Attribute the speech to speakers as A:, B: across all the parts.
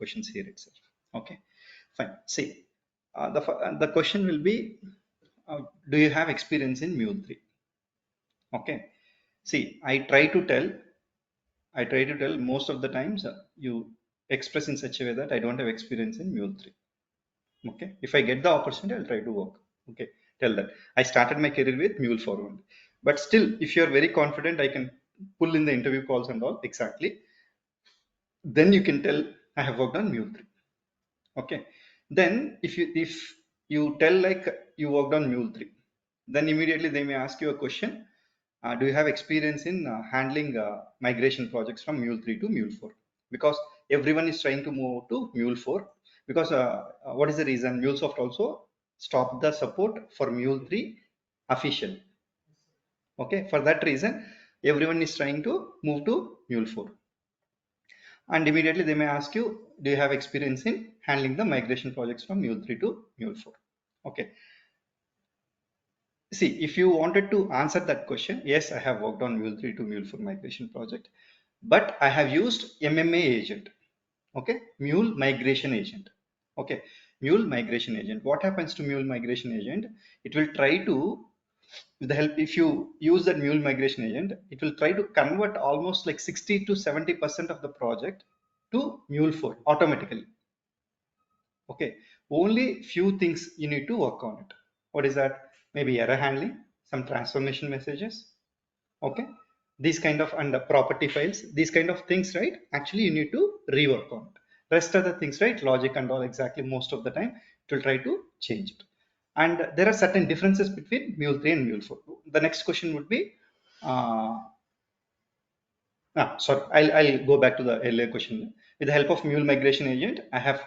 A: questions here itself. Okay, fine. See, the question will be, do you have experience in Mule 3? Okay. See, I try to tell most of the times you express in such a way that I don't have experience in Mule 3. Okay. If I get the opportunity, I'll try to work. Okay. Tell that. I started my career with Mule forward. But still, if you're very confident, I can pull in the interview calls and all. Exactly. Then you can tell I have worked on Mule 3. Okay. Then if you tell like you worked on Mule 3, then immediately they may ask you a question. Do you have experience in handling migration projects from Mule 3 to Mule 4? Because everyone is trying to move to Mule 4. Because what is the reason? MuleSoft also stopped the support for Mule 3 officially. Okay, for that reason, everyone is trying to move to Mule 4. And immediately they may ask you, do you have experience in handling the migration projects from Mule 3 to Mule 4? Okay. See, if you wanted to answer that question, yes, I have worked on Mule 3 to Mule 4 migration project, but I have used MMA agent. Okay, Mule migration agent. Okay, Mule migration agent. What happens to Mule migration agent? It will try to, with the help, if you use that Mule migration agent, it will try to convert almost like 60 to 70% of the project to Mule 4 automatically. Okay, only few things you need to work on it. What is that? Maybe error handling, some transformation messages. Okay, these kind of, and the property files, these kind of things, right? Actually, you need to rework on it. Rest of the things, right? Logic and all, exactly, most of the time it will try to change it. And there are certain differences between Mule 3 and Mule 4. The next question would be, sorry, I'll go back to the earlier question. With the help of Mule migration agent, I have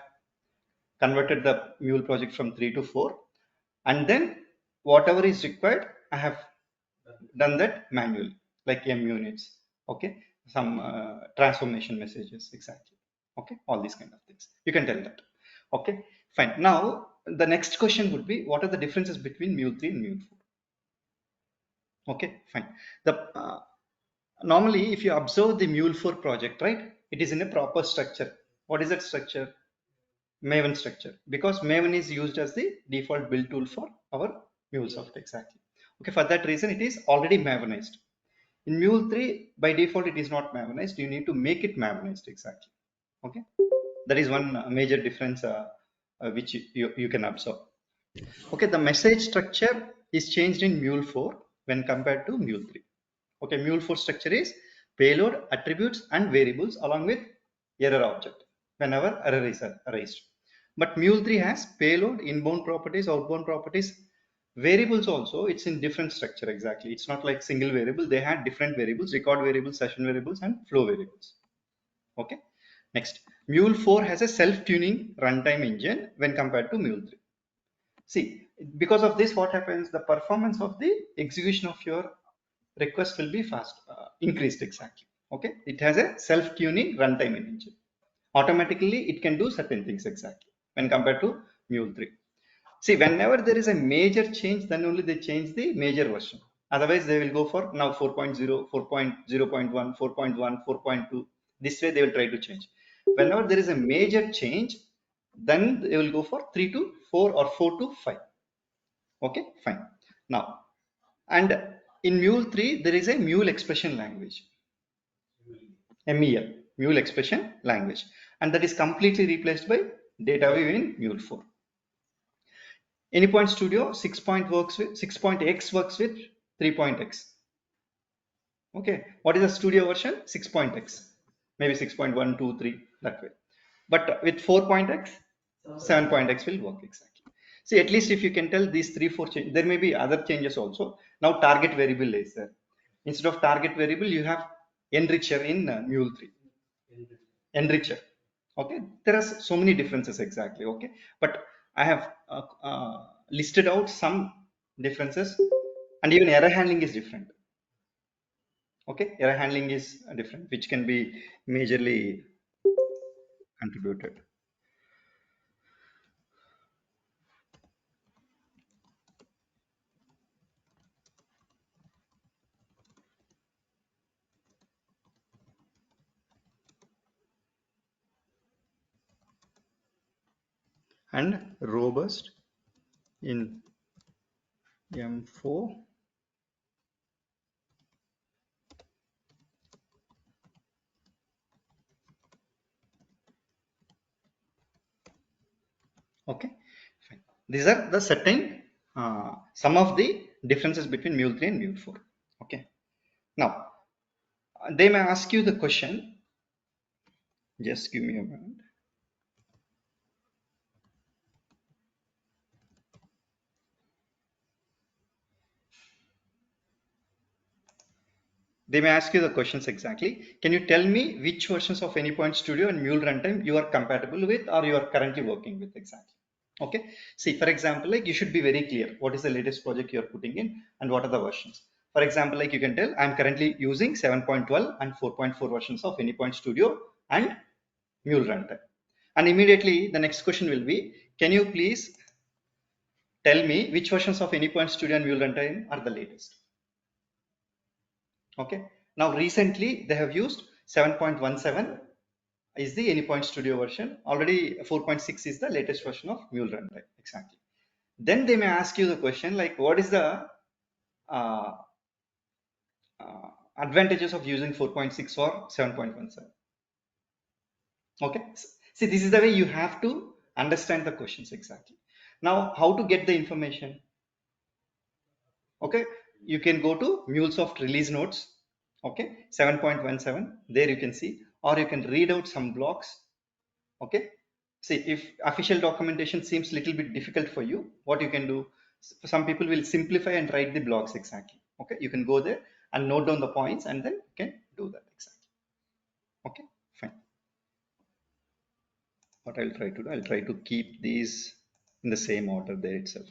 A: converted the Mule project from 3 to 4, and then whatever is required, I have done that manually, like MUnits. Okay, some transformation messages, exactly. Okay, all these kind of things you can tell that. Okay, fine. Now the next question would be, what are the differences between Mule 3 and Mule 4? Okay, fine. The normally, if you observe the Mule 4 project, right, it is in a proper structure. What is that structure? Maven structure, because Maven is used as the default build tool for our MuleSoft, exactly. Okay, for that reason, it is already Mavenized. In Mule 3, by default, it is not Mavenized. You need to make it Mavenized, exactly. Okay, that is one major difference which you can observe. Okay, the message structure is changed in Mule 4 when compared to Mule 3. Okay, Mule 4 structure is payload, attributes, and variables along with error object whenever error is raised. But Mule 3 has payload, inbound properties, outbound properties, variables also. It's in different structure, exactly. It's not like single variable. They had different variables, record variables, session variables, and flow variables. Okay, next, Mule 4 has a self-tuning runtime engine when compared to Mule 3. See, because of this, what happens? The performance of the execution of your request will be increased, exactly. Okay, it has a self-tuning runtime engine. Automatically, it can do certain things, exactly, when compared to Mule 3. See, whenever there is a major change, then only they change the major version. Otherwise, they will go for now 4.0, 4.0.1, 4.1, 4.2. This way, they will try to change. Whenever there is a major change, then they will go for 3 to 4 or 4 to 5. Okay, fine. Now, and in Mule 3, there is a Mule expression language. MEL, Mule expression language. And that is completely replaced by DataView in Mule 4. AnyPoint Studio 6.x works with 3.x. Okay, what is the Studio version? 6.x, maybe 6.1, 2, 3, that way. But with 4.x, 7.x will work, exactly. See, at least if you can tell these 3, 4 changes, there may be other changes also. Now target variable is there. Instead of target variable, you have enricher in Mule 3. Enricher. Okay, there are so many differences, exactly. Okay, but I have listed out some differences, and even error handling is different. Okay, error handling is different, which can be majorly contributed. and robust in M4. Okay, fine. These are the certain some of the differences between Mule 3 and Mule 4. Okay. Now they may ask you the question. Just give me a moment. They may ask you the questions exactly. Can you tell me which versions of AnyPoint Studio and Mule Runtime you are compatible with or you are currently working with exactly? Okay. See, for example, like you should be very clear what is the latest project you are putting in and what are the versions. For example, like you can tell I'm currently using 7.12 and 4.4 versions of AnyPoint Studio and Mule Runtime. And immediately the next question will be, can you please tell me which versions of AnyPoint Studio and Mule Runtime are the latest? Okay. Now recently they have used 7.17 is the AnyPoint Studio version. Already 4.6 is the latest version of Mule Runtime. Exactly. Then they may ask you the question like, what is the uh, advantages of using 4.6 or 7.17? Okay. See, this is the way you have to understand the questions exactly. Now, how to get the information? Okay, you can go to MuleSoft release notes. Okay, 7.17. There you can see, or you can read out some blocks. Okay, see if official documentation seems little bit difficult for you, what you can do, some people will simplify and write the blocks exactly. Okay, you can go there and note down the points and then you can do that exactly. Okay, fine. What I'll try to do, I'll try to keep these in the same order there itself.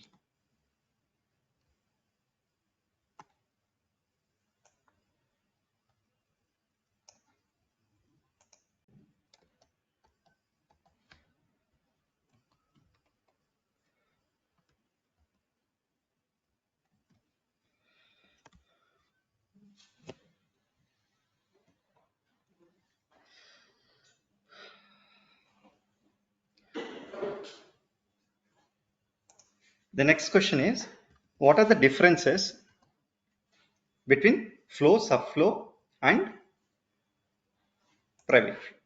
A: The next question is, what are the differences between flow, subflow, and private flow?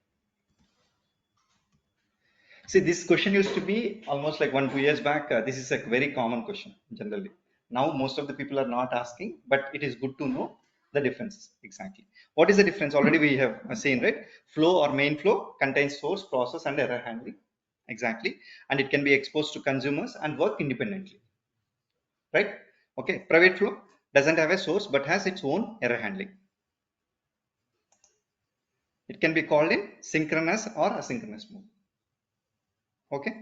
A: See, this question used to be almost like 1-2 years back. This is a very common question generally. Now, most of the people are not asking, but it is good to know the differences exactly. What is the difference? Already we have seen, right? Flow or main flow contains source, process, and error handling exactly, and it can be exposed to consumers and work independently, right? Okay, private flow doesn't have a source but has its own error handling. It can be called in synchronous or asynchronous mode. Okay.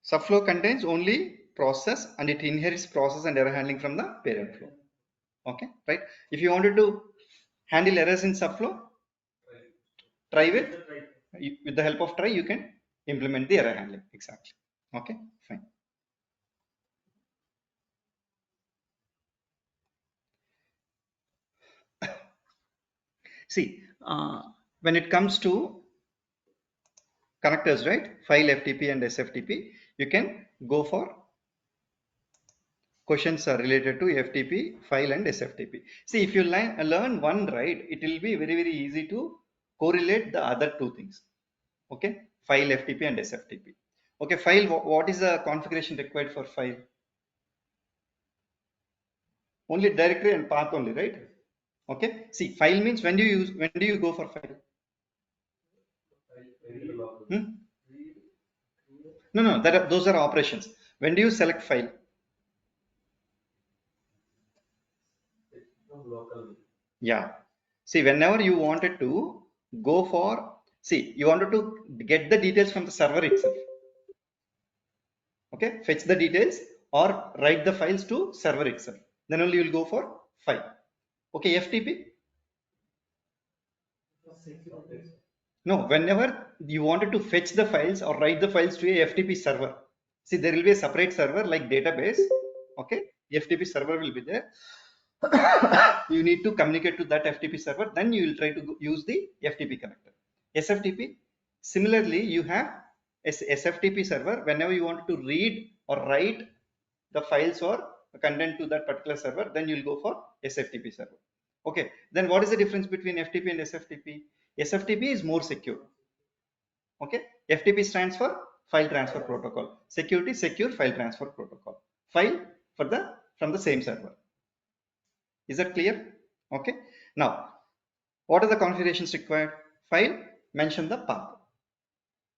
A: Subflow contains only process and it inherits process and error handling from the parent flow. Okay, right? If you wanted to handle errors in subflow, try with the help of try, you can implement the error handling exactly. Okay, fine. See, when it comes to connectors, right? File FTP and SFTP, you can go for questions are related to FTP, file and SFTP. See, if you learn one right, it will be very, very easy to correlate the other two things. Okay, file FTP and SFTP. Okay, file, what is the configuration required for file? Only directory and path only, right? Okay, see, file means when do you go for file? Hmm? No, those are operations. When do you select file? Yeah. See, whenever you wanted to go for, see, you wanted to get the details from the server itself. Okay, fetch the details or write the files to server itself. Then only you will go for file. Okay, FTP. No, whenever you wanted to fetch the files or write the files to a FTP server. See, there will be a separate server like database. Okay, FTP server will be there. You need to communicate to that FTP server, then you will try to use the FTP connector. SFTP, Similarly, you have SFTP server. Whenever you want to read or write the files or content to that particular server, then you'll go for SFTP server. Okay, then what is the difference between FTP and SFTP? SFTP is more secure. Okay, FTP stands for file transfer protocol. Security, secure file transfer protocol. File for the from the same server. Is that clear? Okay. Now, what are the configurations required? File, mention the path.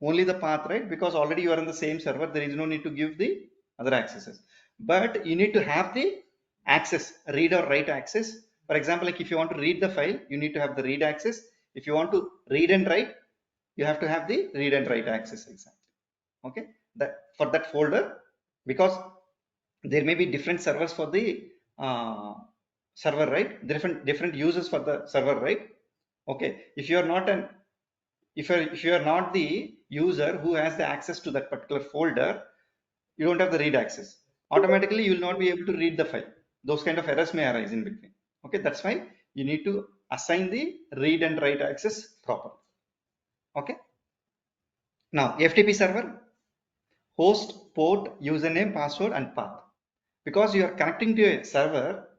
A: Only the path, right? Because already you are in the same server, there is no need to give the other accesses. But you need to have the access, read or write access. For example, like if you want to read the file, you need to have the read access. If you want to read and write, you have to have the read and write access exactly. Okay, that for that folder, because there may be different servers for the server, right? Different users for the server, right? Okay, if you are not an if you are not the user who has the access to that particular folder, you don't have the read access. Automatically, you will not be able to read the file. Those kind of errors may arise in between. Okay, that's why you need to assign the read and write access properly. Okay. Now, FTP server, host, port, username, password, and path. Because you are connecting to a server,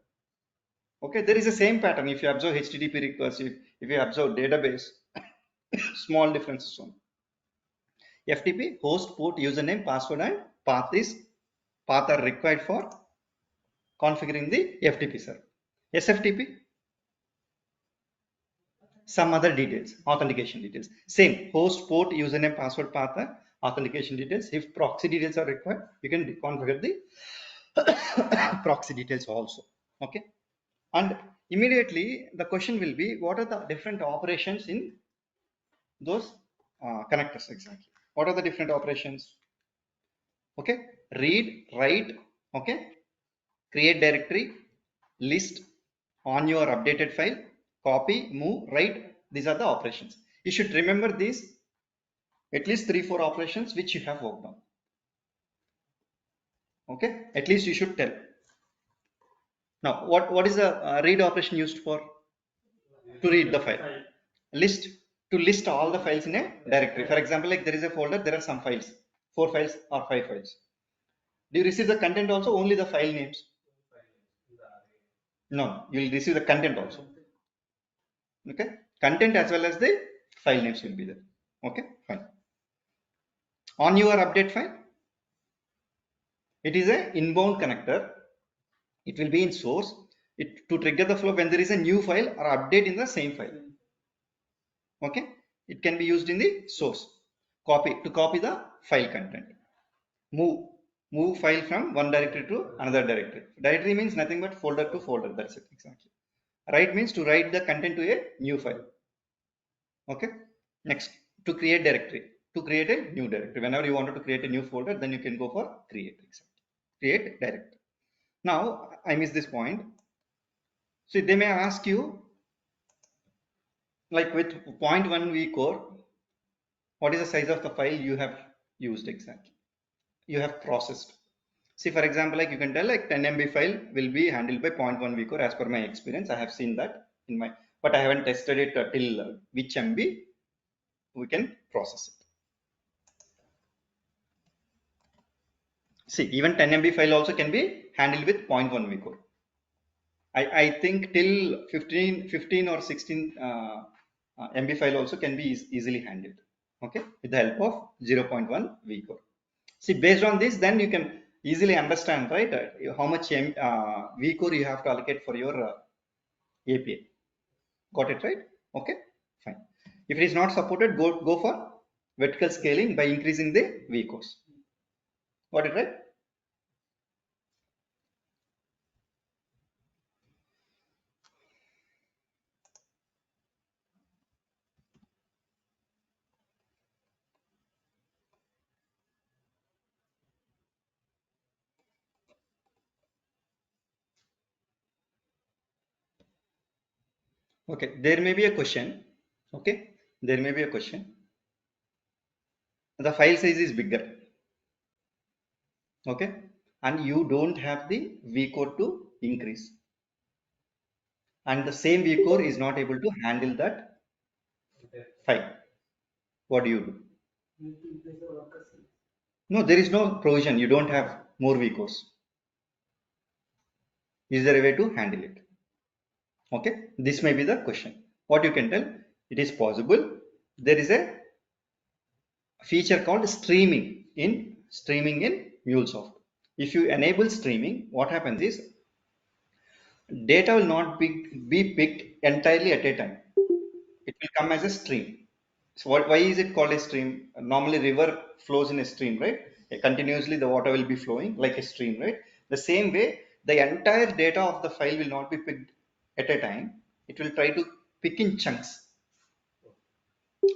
A: okay, there is the same pattern. If you observe HTTP requests, if you observe database, small differences only. FTP, host, port, username, password, and path are required for configuring the FTP server. SFTP, some other details, authentication details. Same, host, port, username, password, path, authentication details. If proxy details are required, you can configure the proxy details also. Okay. And immediately the question will be, what are the different operations in those connectors exactly? What are the different operations? Okay, read, write, okay, create directory, list, on your updated file, copy, move, write. These are the operations. You should remember these at least 3-4 operations which you have worked on. Okay, at least you should tell. Now, what is the read operation used for? To read the file. List, to list all the files in a directory. For example, like there is a folder, there are some files, 4 files or 5 files. Do you receive the content also? Only the file names? No, you will receive the content also. Okay, content as well as the file names will be there. Okay, fine. On your update file, it is a inbound connector. It will be in source. It to trigger the flow when there is a new file or update in the same file. Okay, it can be used in the source. Copy, to copy the file content. Move file from one directory to another directory. Directory means nothing but folder to folder. That's it exactly. Write means to write the content to a new file. Okay. Next, to create directory, to create a new directory. Whenever you wanted to create a new folder, then you can go for create exactly. Create directory. Now I miss this point. So they may ask you, like with 0.1 vCore, what is the size of the file you have used exactly? You have processed. See, for example, like you can tell like 10 MB file will be handled by 0.1 vCore as per my experience. I have seen that in my, but I haven't tested it till which MB we can process it. See, even 10 MB file also can be handled with 0.1 vCore. I think till 15 or 16 MB file also can be easily handled. Okay, with the help of 0.1 vCore. See, based on this, then you can easily understand, right, how much vCore you have to allocate for your API. Got it, right? Okay, fine. If it is not supported, go for vertical scaling by increasing the vCores. Got it, right? Okay, there may be a question. Okay, there may be a question. The file size is bigger. Okay, and you don't have the vCore to increase, and the same vCore is not able to handle that file. What do you do? No, there is no provision. You don't have more vCores. Is there a way to handle it? Okay, this may be the question. What you can tell, it is possible. There is a feature called streaming in MuleSoft. If you enable streaming, what happens is data will not be picked entirely at a time. It will come as a stream. So why is it called a stream? Normally river flows in a stream, right? Continuously the water will be flowing like a stream, right? The same way, the entire data of the file will not be picked at a time. It will try to pick in chunks.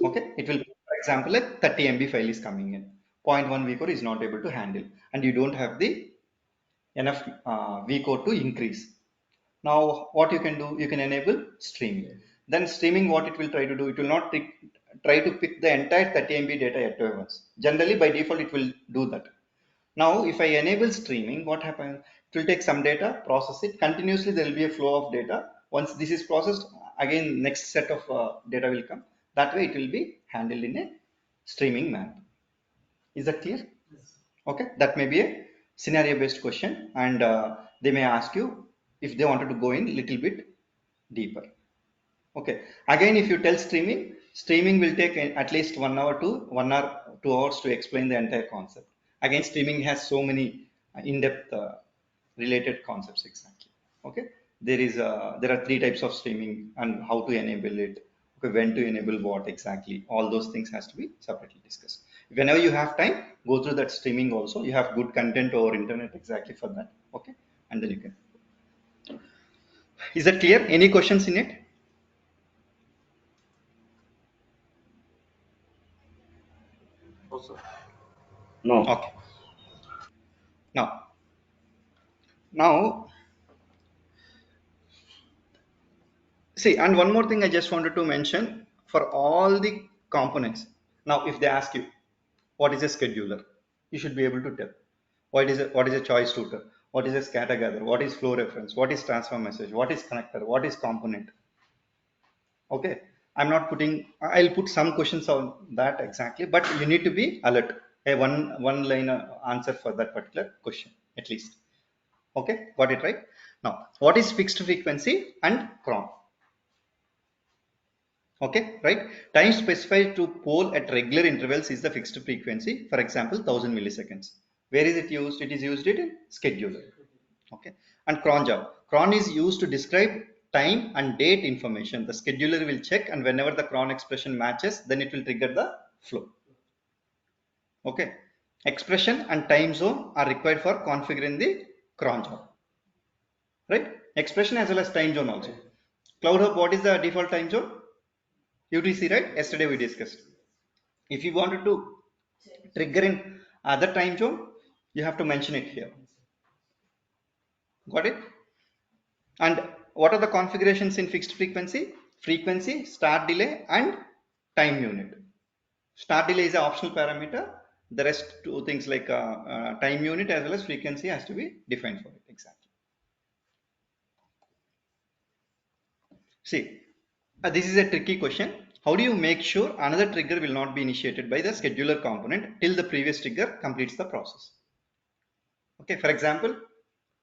A: Okay, it will, for example, a 30 MB file is coming in. 0.1 vCore is not able to handle, and you don't have the enough vCore to increase. Now, what you can do, you can enable streaming. Then streaming, what it will try to do, it will not try to pick the entire 30 MB data at once. Generally, by default, it will do that. Now, if I enable streaming, what happens? It will take some data, process it. Continuously, there will be a flow of data. Once this is processed, again, next set of data will come. That way, it will be handled in a streaming manner. Is that clear? Yes. Okay, that may be a scenario-based question, and they may ask you if they wanted to go in a little bit deeper. Okay, again, if you tell streaming, streaming will take at least 1 hour to 1 hour 2 hours to explain the entire concept. Again, streaming has so many in-depth related concepts exactly. Okay, there are three types of streaming and how to enable it. Okay, when to enable what exactly. All those things has to be separately discussed. Whenever you have time, go through that streaming also. You have good content over internet exactly for that. Okay, and then you can. Is that clear? Any questions in it?
B: No.
A: Okay. Now, see, and one more thing I just wanted to mention for all the components. Now, if they ask you, what is a scheduler? You should be able to tell. What is a choice router? What is a scatter gather? What is flow reference? What is transfer message? What is connector? What is component? Okay. I'm not putting, I'll put some questions on that exactly, but you need to be alert. A one line answer for that particular question, at least. Okay, got it right? Now, what is fixed frequency and cron? Okay, right? Time specified to poll at regular intervals is the fixed frequency. For example, 1000 milliseconds. Where is it used? It is used in scheduler. Okay, and cron job. Cron is used to describe time and date information. The scheduler will check, and whenever the cron expression matches, then it will trigger the flow. Okay, expression and time zone are required for configuring the cron job. Right? Expression as well as time zone also. Cloud Hub, what is the default time zone? UTC, right? Yesterday we discussed. If you wanted to trigger in other time zone, you have to mention it here. Got it? And what are the configurations in fixed frequency? Frequency, start delay, and time unit. Start delay is an optional parameter. The rest two things like time unit as well as frequency has to be defined for it exactly. See, this is a tricky question. How do you make sure another trigger will not be initiated by the scheduler component till the previous trigger completes the process? Okay, for example,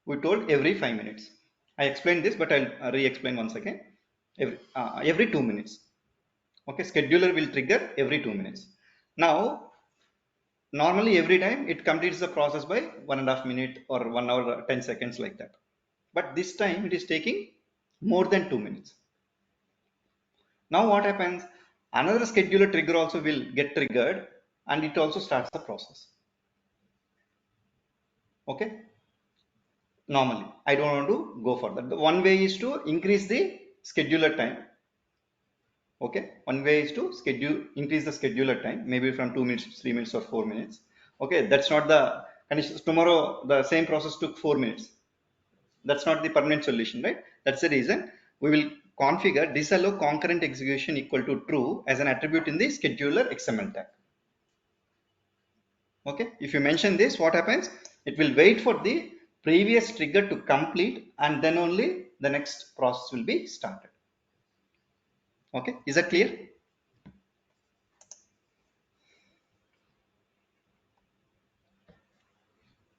A: we told every 5 minutes. I explained this, but I'll re-explain once again. Every 2 minutes. Okay, scheduler will trigger every 2 minutes. Now, normally every time it completes the process by 1.5 minute or 1 hour 10 seconds like that. But this time it is taking more than 2 minutes. Now what happens? Another scheduler trigger also will get triggered and it also starts the process. Okay. Normally, I don't want to go for that. The one way is to increase the scheduler time. Okay. One way is to increase the scheduler time, maybe from 2 minutes, 3 minutes or 4 minutes. Okay. That's not the condition. Tomorrow, the same process took 4 minutes. That's not the permanent solution, right? That's the reason we will configure disallow concurrent execution equal to true as an attribute in the scheduler XML tag. Okay, if you mention this, what happens? It will wait for the previous trigger to complete and then only the next process will be started. Okay, is that clear?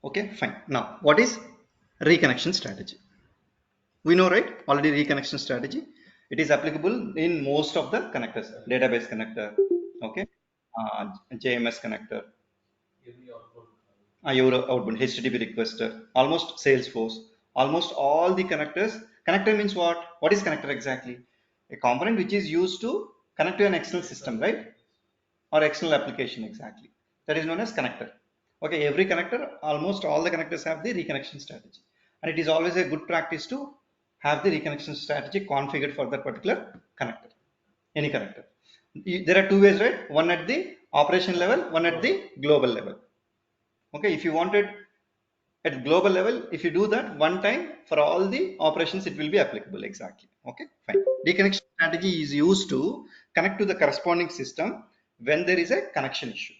A: Okay, fine. Now, what is reconnection strategy? We know, right? Already reconnection strategy. It is applicable in most of the connectors. Database connector, okay, JMS connector, your outbound HTTP requester, almost Salesforce, almost all the connectors. Connector means what? What is connector exactly? A component which is used to connect to an external system, right? Or external application exactly. That is known as connector. Okay, every connector, almost all the connectors have the reconnection strategy. And it is always a good practice to have the reconnection strategy configured for that particular connector, any connector. There are two ways, right? One at the operation level, one at the global level. Okay, if you wanted at global level, if you do that one time for all the operations, it will be applicable exactly. Okay, fine. Reconnection strategy is used to connect to the corresponding system when there is a connection issue.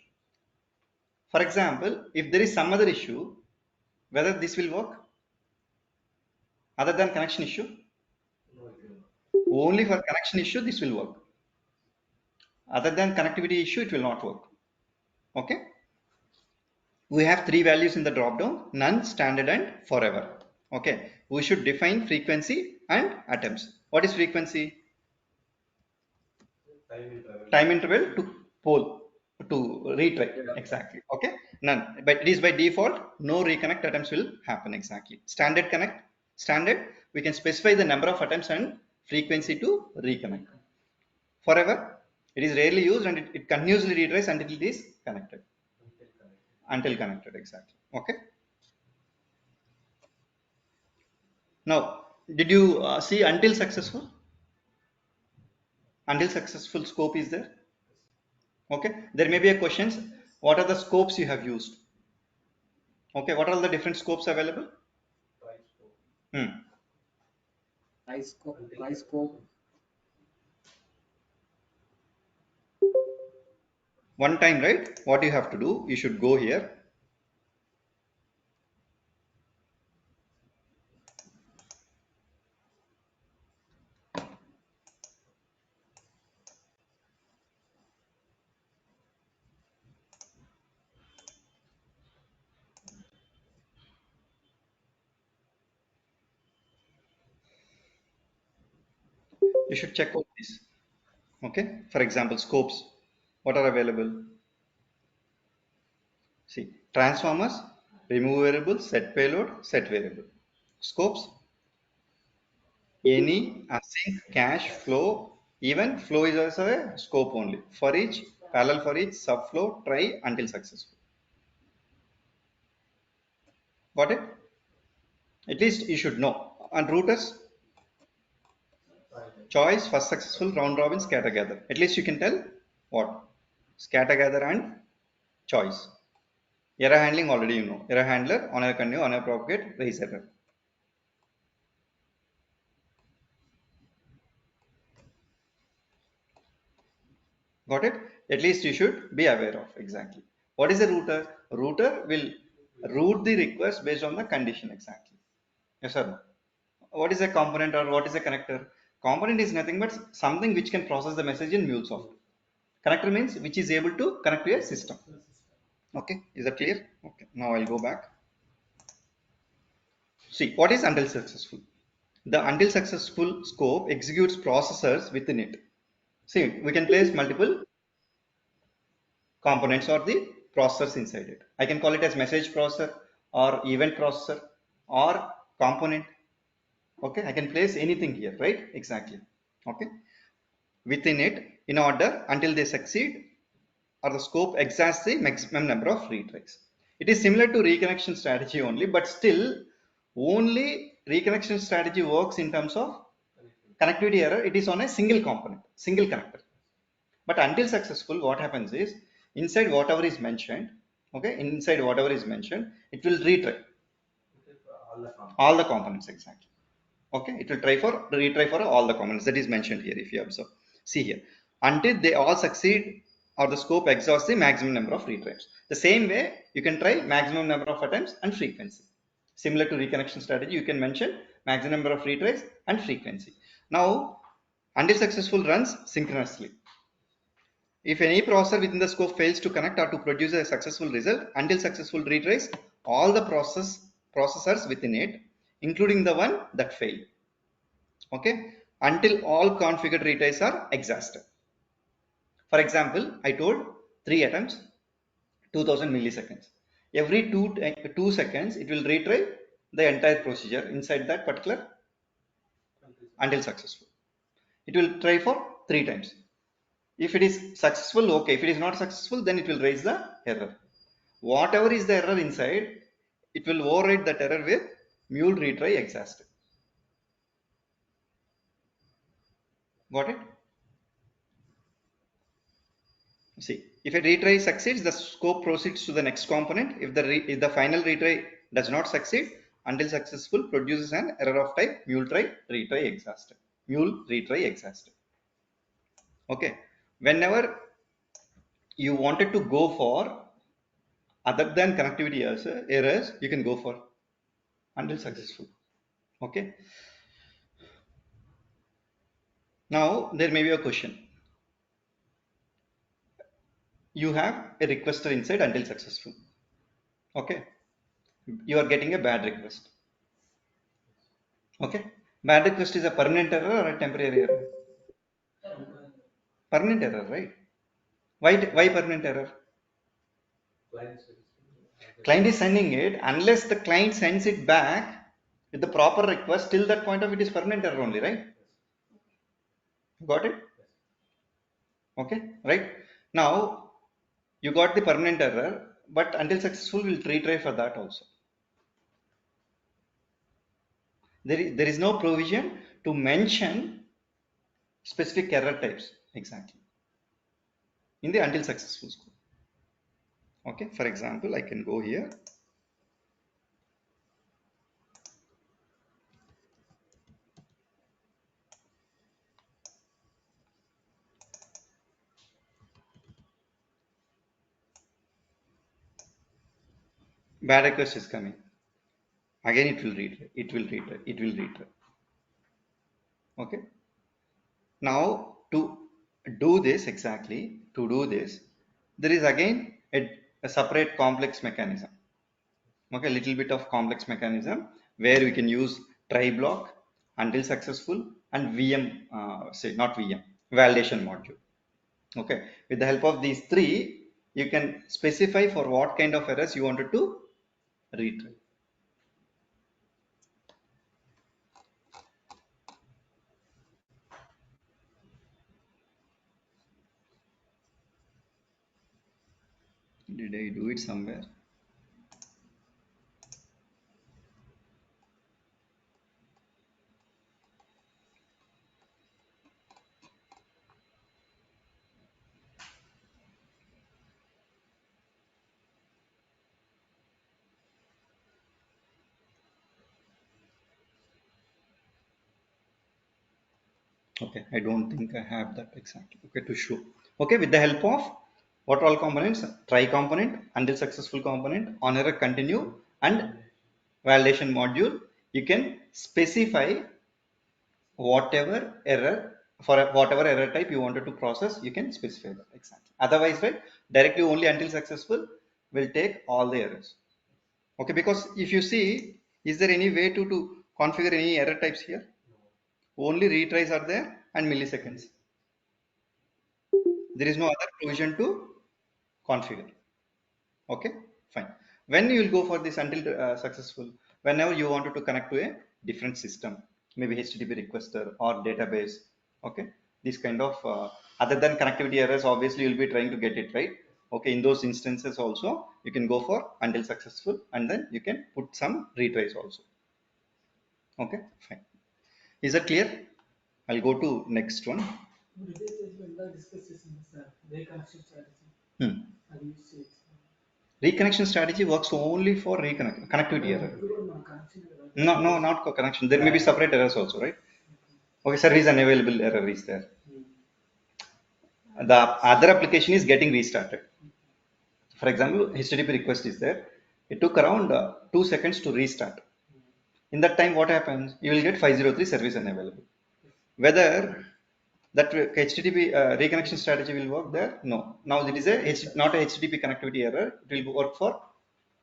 A: For example, if there is some other issue, whether this will work other than connection issue, only for connection issue this will work. Other than connectivity issue, it will not work. Okay. We have three values in the drop down: none, standard, and forever. Okay. We should define frequency and attempts. What is frequency? Time interval to poll, to retry. Exactly. Okay, none, but it is by default no reconnect attempts will happen. Exactly. Standard connect, standard, we can specify the number of attempts and frequency to reconnect. Forever, it is rarely used and it continuously retries until it is connected, until connected. Exactly. Okay. Now, did you see until successful? Until successful scope is there. Okay, there may be a questions, what are the scopes you have used? Okay, what are the different scopes available? Hmm.
B: Try scope.
A: One time, right? What you have to do, you should go here. You should check out this. Okay, for example, scopes. What are available? See, transformers, remove variable, set payload, set variable. Scopes, any, async, cache, flow. Even flow is also a scope only. For each, parallel for each, subflow, try until successful. Got it? At least you should know. And routers, choice, first successful, round robin, scatter gather. At least you can tell what? Scatter gather and choice. Error handling already you know. Error handler, on a continue, on a propagate, raise error. Got it? At least you should be aware of exactly. What is a router? Router will route the request based on the condition exactly. Yes or no? What is a component or what is a connector? Component is nothing but something which can process the message in MuleSoft. Connector means which is able to connect to a system. Okay, is that clear? Okay, now I'll go back. See, what is until successful? The until successful scope executes processors within it. See, we can place multiple components or the processors inside it. I can call it as message processor or event processor or component. Okay, I can place anything here, right? Exactly. Okay, within it in order until they succeed or the scope exhausts the maximum number of retries. It is similar to reconnection strategy only, but still only reconnection strategy works in terms of connectivity error. It is on a single component, single connector. But until successful, what happens is inside whatever is mentioned, okay, inside whatever is mentioned, it will retry all the components exactly. Okay, it will retry for all the components that is mentioned here. If you observe, see here, until they all succeed or the scope exhausts the maximum number of retries. The same way you can try maximum number of attempts and frequency. Similar to reconnection strategy, you can mention maximum number of retries and frequency. Now, until successful runs synchronously. If any processor within the scope fails to connect or to produce a successful result, until successful retries all the processors within it, including the one that failed. Okay, until all configured retries are exhausted. For example, I told 3 attempts, 2000 milliseconds. Every 2 seconds, it will retry the entire procedure inside that particular until successful. It will try for 3 times. If it is successful, okay. If it is not successful, then it will raise the error. Whatever is the error inside, it will override that error with mule retry exhausted. Got it? See, if a retry succeeds, the scope proceeds to the next component. If the final retry does not succeed, until successful produces an error of type mule retry exhausted. Mule retry exhausted. Okay. Whenever you wanted to go for other than connectivity errors, you can go for until successful. Okay. Now there may be a question. You have a requester inside until successful. Okay. You are getting a bad request. Okay. Bad request is a permanent error or a temporary error? Permanent error, right? Why permanent error? Client is sending it. Unless the client sends it back with the proper request, till that point of it is permanent error only, right? Got it? Okay, right? Now you got the permanent error, but until successful, we'll retry for that also. There is no provision to mention specific error types exactly in the until successful scope. Okay, for example, I can go here. Bad request is coming. Again, it will retry. Okay. Now to do this exactly, there is again a separate complex mechanism. Okay, little bit of complex mechanism where we can use try block, until successful, and validation module. Okay, with the help of these three, you can specify for what kind of errors you wanted to retry. Did I do it somewhere? Okay, I don't think I have that exactly. Okay, to show. Okay, with the help of what all components? Try component, until successful component, on error continue, and validation module, you can specify whatever error whatever error type you wanted to process, you can specify that exactly. Otherwise, right, directly only until successful will take all the errors. Okay, because if you see, is there any way to configure any error types here? Only retries are there and milliseconds. There is no other provision to configure. Okay, fine. When you will go for this until successful, whenever you wanted to connect to a different system, maybe HTTP requester or database. Okay, this kind of other than connectivity errors, obviously you'll be trying to get it right. Okay, in those instances also you can go for until successful, and then you can put some retries also. Okay, fine. Is that clear? I'll go to next one. Hmm. Reconnection strategy works only for connectivity error. No, not connection. There may be separate errors also, right? Okay, service unavailable error is there. The other application is getting restarted. For example, HTTP request is there. It took around 2 seconds to restart. In that time, what happens? You will get 503 service unavailable. Whether that HTTP reconnection strategy will work there? No. Now it is not a HTTP connectivity error. It will work for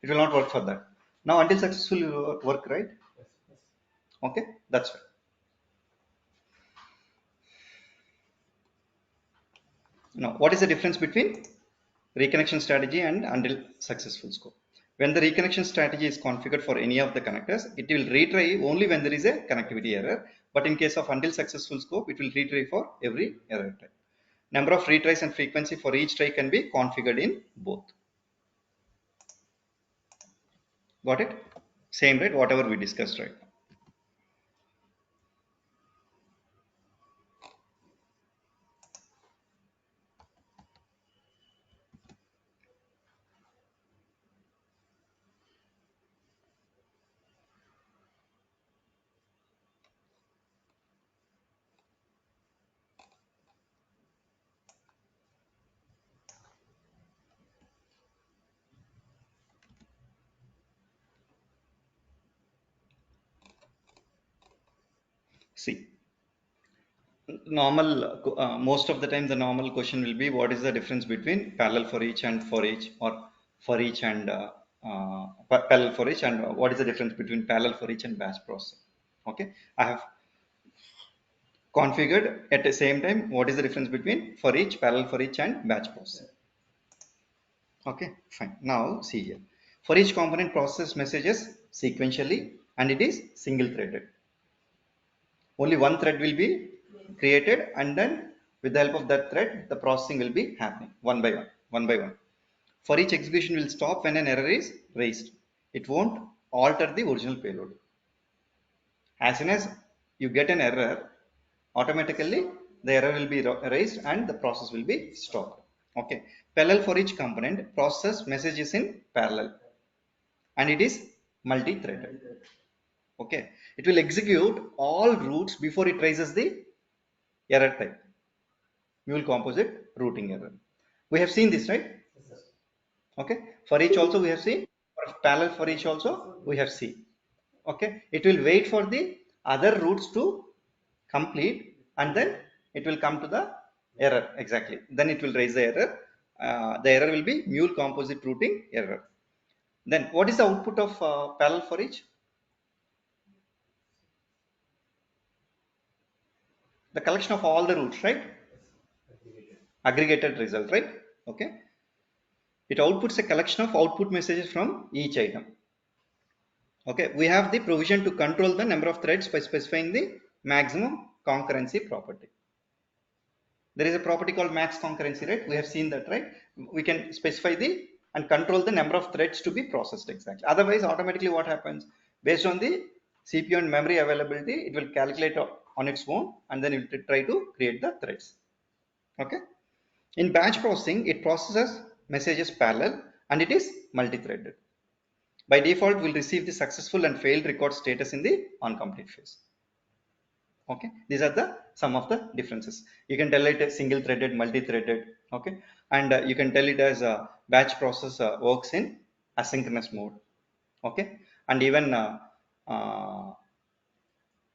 A: It will not work for that. Now until successful will work, right? Okay, that's right. Now, what is the difference between reconnection strategy and until successful scope? When the reconnection strategy is configured for any of the connectors, it will retry only when there is a connectivity error. But in case of until successful scope, it will retry for every error type. Number of retries and frequency for each try can be configured in both. Got it? Same, right? Whatever we discussed right now. See, normal most of the time the normal question will be what is the difference between parallel for each and for each, or for each and parallel for each, and what is the difference between parallel for each and batch processing. Okay, I have configured at the same time what is the difference between for each, parallel for each, and batch processing. Okay, fine. Now see here, for each component process messages sequentially and it is single threaded. Only one thread will be created, and then with the help of that thread the processing will be happening one by one. For each execution will stop when an error is raised. It won't alter the original payload. As soon as you get an error, automatically the error will be raised and the process will be stopped. Okay, parallel for each component process messages in parallel and it is multi-threaded. Okay, it will execute all routes before it raises the error type, mule composite routing error. We have seen this, right? Okay, for each also we have seen, for parallel for each also we have seen. Okay, it will wait for the other routes to complete and then it will come to the error. Exactly, then it will raise the error. The error will be mule composite routing error. Then what is the output of parallel for each? The collection of all the routes, right? Aggregated result, right? Okay, it outputs a collection of output messages from each item. Okay, we have the provision to control the number of threads by specifying the maximum concurrency property. There is a property called max concurrency, right? We have seen that, right? We can specify the and control the number of threads to be processed exactly. Otherwise, automatically what happens, based on the CPU and memory availability, it will calculate on its own and then it will try to create the threads. Okay, in batch processing it processes messages parallel and it is multi-threaded. By default we'll receive the successful and failed record status in the on-complete phase. Okay, these are the some of the differences. You can tell it as single threaded, multi-threaded. Okay, and you can tell it as a batch process works in asynchronous mode. Okay, and even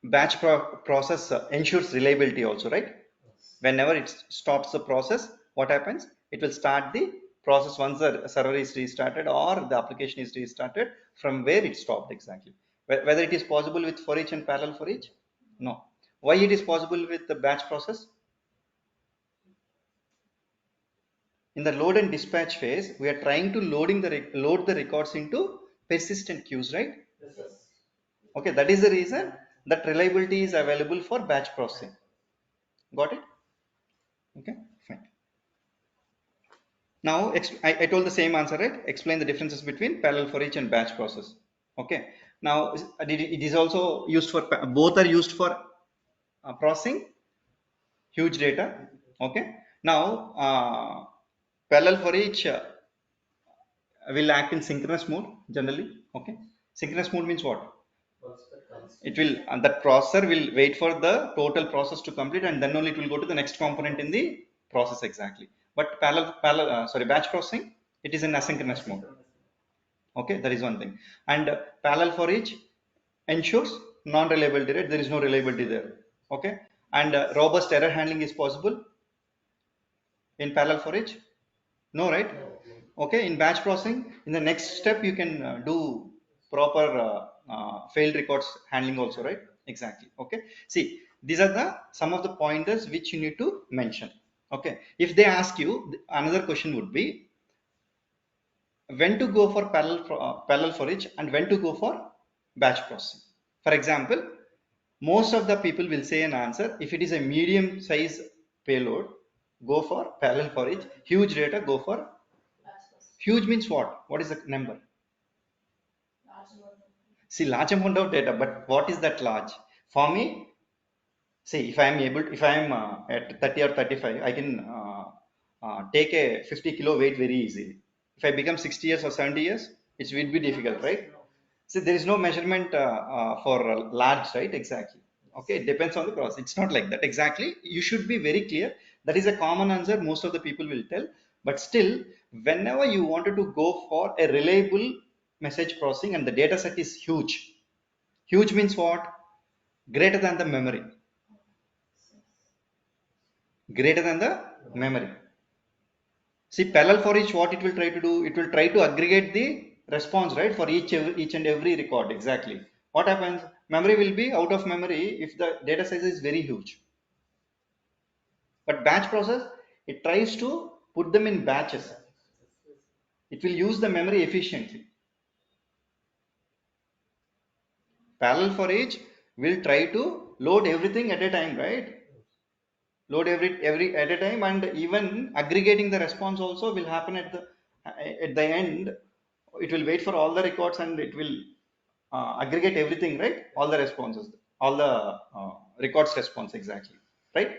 A: batch process ensures reliability also, right? Whenever it stops the process, what happens, it will start the process once the server is restarted or the application is restarted from where it stopped exactly. Whether it is possible with for each and parallel for each? No. Why it is possible with the batch process? In the load and dispatch phase we are trying to load the records into persistent queues, right? Okay, that is the reason that reliability is available for batch processing. Got it? Okay, fine. Now I told the same answer, right? Explain the differences between parallel for each and batch process. Okay. Now it is also used for, both are used for processing huge data. Okay. Now parallel for each will act in synchronous mode generally. Okay. Synchronous mode means what? It will, and that processor will wait for the total process to complete and then only it will go to the next component in the process exactly. But batch processing, it is in asynchronous mode. Okay, that is one thing. And parallel for each ensures non-reliability, right? There is no reliability there. Okay, and robust error handling is possible in parallel for each. No, right? Okay, in batch processing, in the next step, you can do proper failed records handling also, right? Exactly. Okay. See, these are the some of the pointers which you need to mention. Okay. If they ask you, another question would be when to go for parallel for each and when to go for batch processing. For example, most of the people will say an answer. If it is a medium size payload, go for parallel for each. Huge data, go for huge means what? What is the number? See, large amount of data, but what is that large? For me, see, if I am at 30 or 35, I can take a 50 kilo weight very easily. If I become 60 years or 70 years, it will be difficult, right? So there is no measurement for large, right? Exactly. Okay, it depends on the process. It's not like that. Exactly. You should be very clear. That is a common answer. Most of the people will tell. But still, whenever you wanted to go for a reliable message processing and the data set is huge. Huge means what? Greater than the memory. Greater than the memory. See, parallel for each, what it will try to do? It will try to aggregate the response, right, for each and every record. Exactly. What happens? Memory will be out of memory if the data size is very huge. But batch process, it tries to put them in batches. It will use the memory efficiently. Parallel for each will try to load everything at a time, right? Load every at a time, and even aggregating the response also will happen at the end. It will wait for all the records and it will aggregate everything, right? All the responses, all the records response, exactly, right?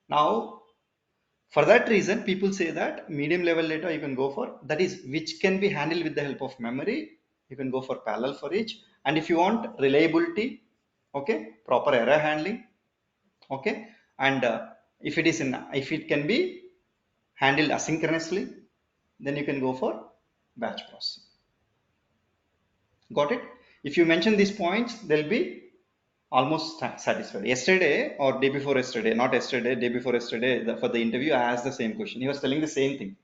A: Now, for that reason, people say that medium level data you can go for, that is which can be handled with the help of memory. You can go for parallel for each. And if you want reliability, okay, proper error handling, okay, and if it can be handled asynchronously, then you can go for batch processing. Got it? If you mention these points, they'll be almost satisfied. Yesterday or day before yesterday, not yesterday, day before yesterday, for the interview, I asked the same question. He was telling the same thing.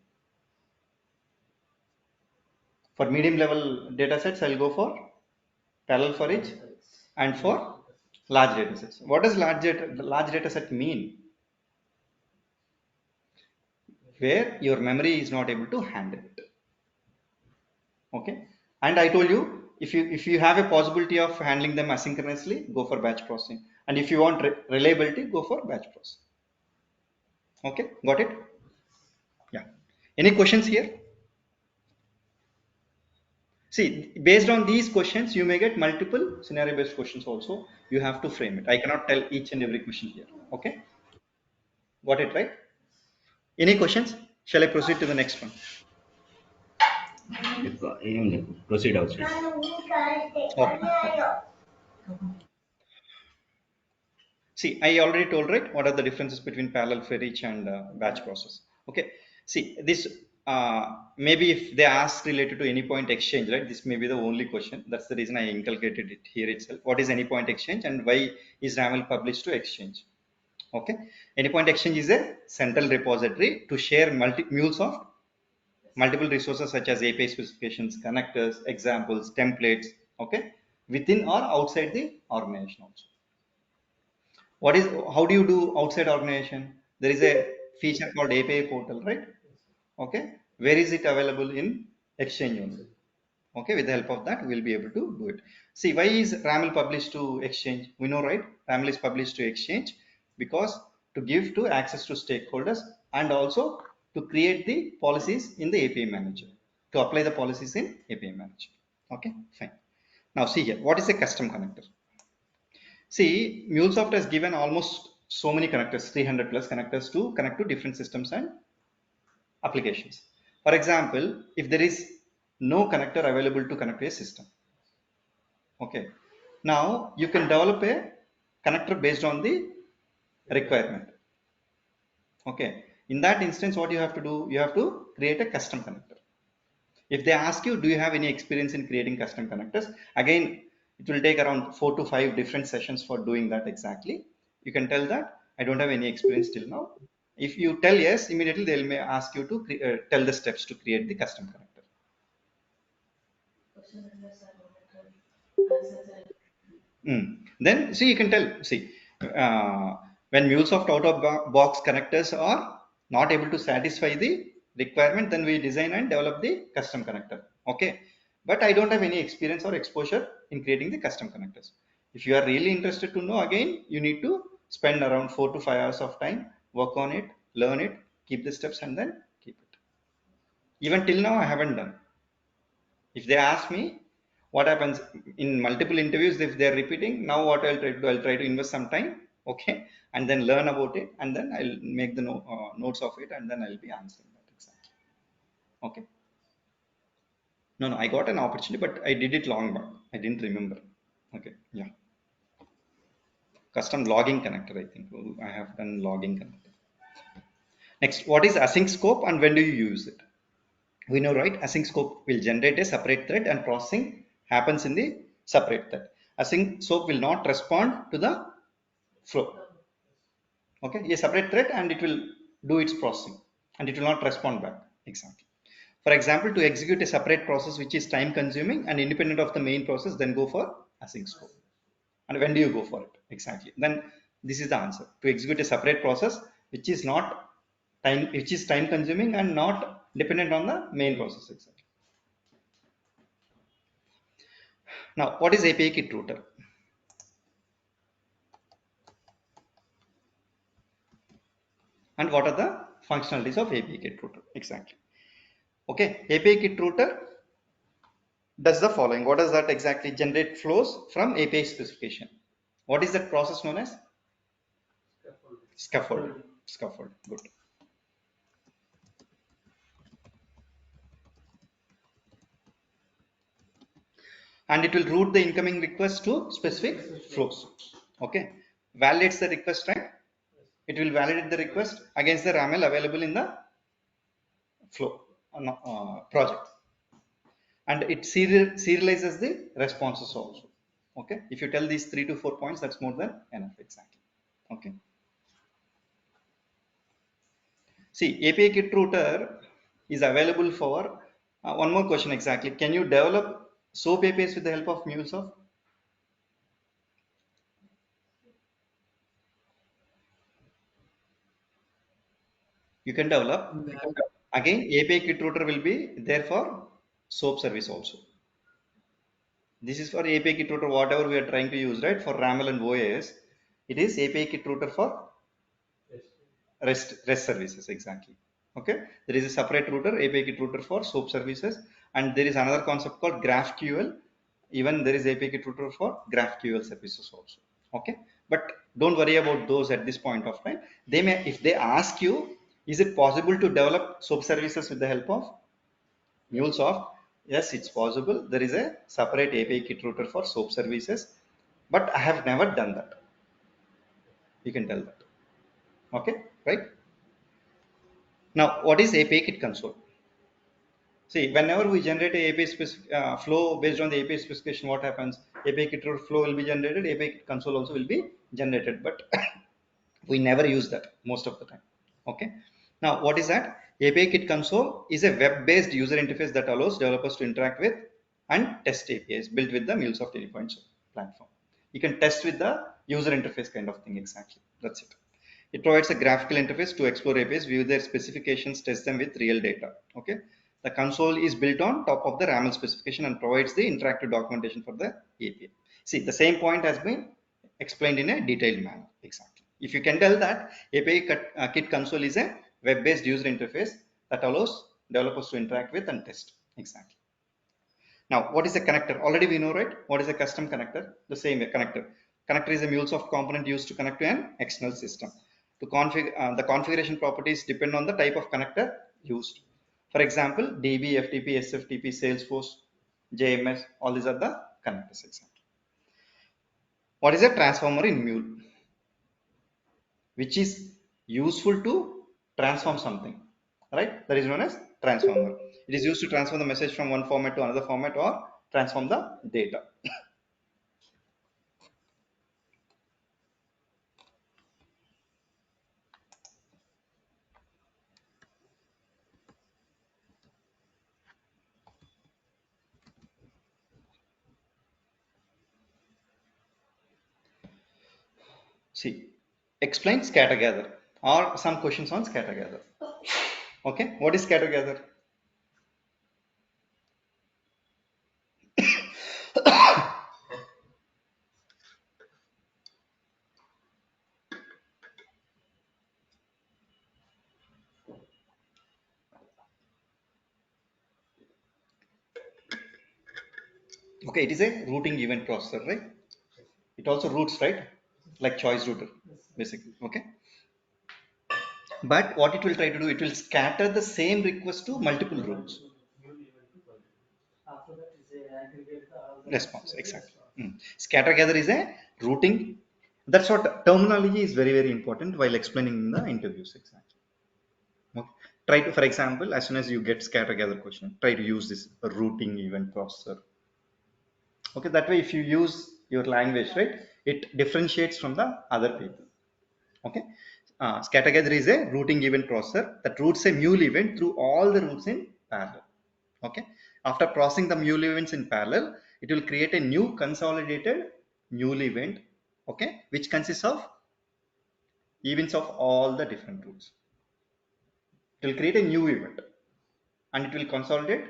A: For medium level data sets, I'll go for parallel for each, and for large data sets. What does large data set mean? Where your memory is not able to handle it. Okay, and I told you, if you have a possibility of handling them asynchronously, go for batch processing, and if you want reliability, go for batch processing. Okay, got it? Yeah. Any questions here? See, based on these questions, you may get multiple scenario based questions also. You have to frame it. I cannot tell each and every question here. Okay, got it, right? Any questions? Shall I proceed to the next one?
B: Proceed also.
A: Okay. See, I already told, right, what are the differences between parallel for each and batch process. Okay. See, this maybe if they ask related to AnyPoint Exchange, right, this may be the only question. That's the reason I inculcated it here itself. What is AnyPoint Exchange and why is YAML published to Exchange? Okay. AnyPoint Exchange is a central repository to share MuleSoft, multiple resources such as API specifications, connectors, examples, templates, okay, within or outside the organization also. What is, how do you do outside organization? There is a feature called API portal, right? Okay, where is it available? In Exchange only. Okay, with the help of that we'll be able to do it. See, why is raml published to Exchange? We know, right, raml is published to Exchange because to give to access to stakeholders and also to create the policies in the API manager, to apply the policies in API manager. Okay, fine. Now see here, what is a custom connector? See, MuleSoft has given almost so many connectors, 300 plus connectors to connect to different systems and applications. For example, if there is no connector available to connect to a system, okay, now you can develop a connector based on the requirement. Okay, in that instance, what you have to do, you have to create a custom connector. If they ask you, do you have any experience in creating custom connectors? Again, it will take around 4 to 5 different sessions for doing that exactly. You can tell that I don't have any experience till now. If you tell yes, immediately they may ask you to tell the steps to create the custom connector. Then see, you can tell, see, when MuleSoft out of box connectors are not able to satisfy the requirement, then we design and develop the custom connector. Okay. But I don't have any experience or exposure in creating the custom connectors. If you are really interested to know, again, you need to spend around 4 to 5 hours of time, work on it, learn it, keep the steps, and then keep it. Even till now, I haven't done. If they ask me what happens in multiple interviews, if they're repeating, now what I'll try to do, I'll try to invest some time, okay, and then learn about it, and then I'll make the notes of it, and then I'll be answering that exactly. Okay. No, I got an opportunity, but I did it long back. I didn't remember. Okay. Yeah. Custom logging connector, I think. I have done logging connector. Next, what is async scope and when do you use it? We know, right? Async scope will generate a separate thread and processing happens in the separate thread. Async scope will not respond to the flow. Okay, a separate thread and it will do its processing and it will not respond back. Exactly. For example, to execute a separate process which is time consuming and independent of the main process, then go for async scope. And when do you go for it? Exactly. Then this is the answer. To execute a separate process which is not which is time consuming and not dependent on the main process. Exactly. Now, what is APIkit router? And what are the functionalities of APIkit router? Exactly. Okay, APIkit router does the following. What does that exactly? Generate flows from API specification. What is that process known as? Scaffold. Scaffold. Good. And it will route the incoming request to specific flows. Okay. Validates the request, right? It will validate the request against the RAML available in the flow project. And it serializes the responses also. Okay. If you tell these 3 to 4 points, that's more than enough. Exactly. Okay. See, APIkit router is available for one more question exactly. Can you develop SOAP APIs with the help of MuleSoft? You can develop. Again, APIkit router will be there for SOAP service also. This is for APIkit router, whatever we are trying to use, right? For RAML and OAS, it is APIkit router for REST services, exactly. Okay, there is a separate router, APIkit router for SOAP services, and there is another concept called GraphQL. Even there is APIkit router for GraphQL services also. Okay, but don't worry about those at this point of time. They may, if they ask you, is it possible to develop SOAP services with the help of MuleSoft? Yes, it's possible. There is a separate APIkit router for SOAP services, but I have never done that. You can tell that. Okay, right? Now, what is APIkit console? See, whenever we generate a API flow based on the API specification, what happens? APIkit flow will be generated, APIkit console also will be generated, but we never use that most of the time. Okay. Now, what is that? APIkit console is a web-based user interface that allows developers to interact with and test APIs built with the MuleSoft AnyPoint platform. You can test with the user interface kind of thing. Exactly. That's it. It provides a graphical interface to explore APIs, view their specifications, test them with real data. Okay. The console is built on top of the RAML specification and provides the interactive documentation for the API. See, the same point has been explained in a detailed manner. Exactly. If you can tell that APIkit console is a web-based user interface that allows developers to interact with and test. Exactly. Now, what is a connector? Already we know, right? What is a custom connector? The same way, connector. Connector is a MuleSoft component used to connect to an external system. To configure the configuration properties depend on the type of connector used. For example, DB, FTP, SFTP, Salesforce, JMS, all these are the connectors. Example. What is a transformer in Mule? Which is useful to transform something, right? That is known as transformer. It is used to transform the message from one format to another format or transform the data. See, explain scatter gather or some questions on scatter gather. Okay, what is scatter gather? Okay, it is a routing event processor, right? It also routes, right? Like choice router, basically. Okay. But what it will try to do, it will scatter the same request to multiple routes. Response, exactly. Scatter gather is a routing. That's what terminology is very, very important while explaining in the interviews. Exactly. Okay. Try to, for example, as soon as you get scatter gather question, try to use this routing event processor. Okay, that way if you use your language, right, it differentiates from the other people. Okay, scatter gather is a routing event processor that routes a mule event through all the routes in parallel. Okay, after processing the mule events in parallel, it will create a new consolidated mule event, okay, which consists of events of all the different routes. It will create a new event and it will consolidate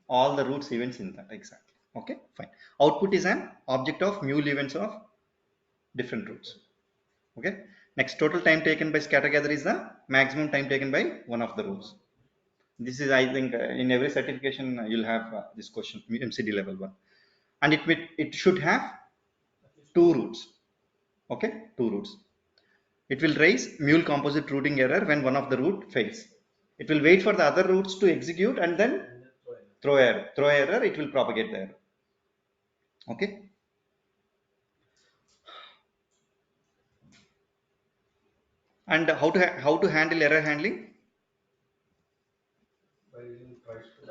A: all the routes events in that. Exactly. Okay, fine. Output is an object of mule events of different routes. Okay, next, total time taken by scatter gather is the maximum time taken by one of the routes. This is, I think, in every certification you'll have this question, MCD level 1, and it should have two routes. Okay, two routes. It will raise mule composite routing error when one of the route fails. It will wait for the other routes to execute and then throw error, it will propagate the error. Okay, and how to handle error handling?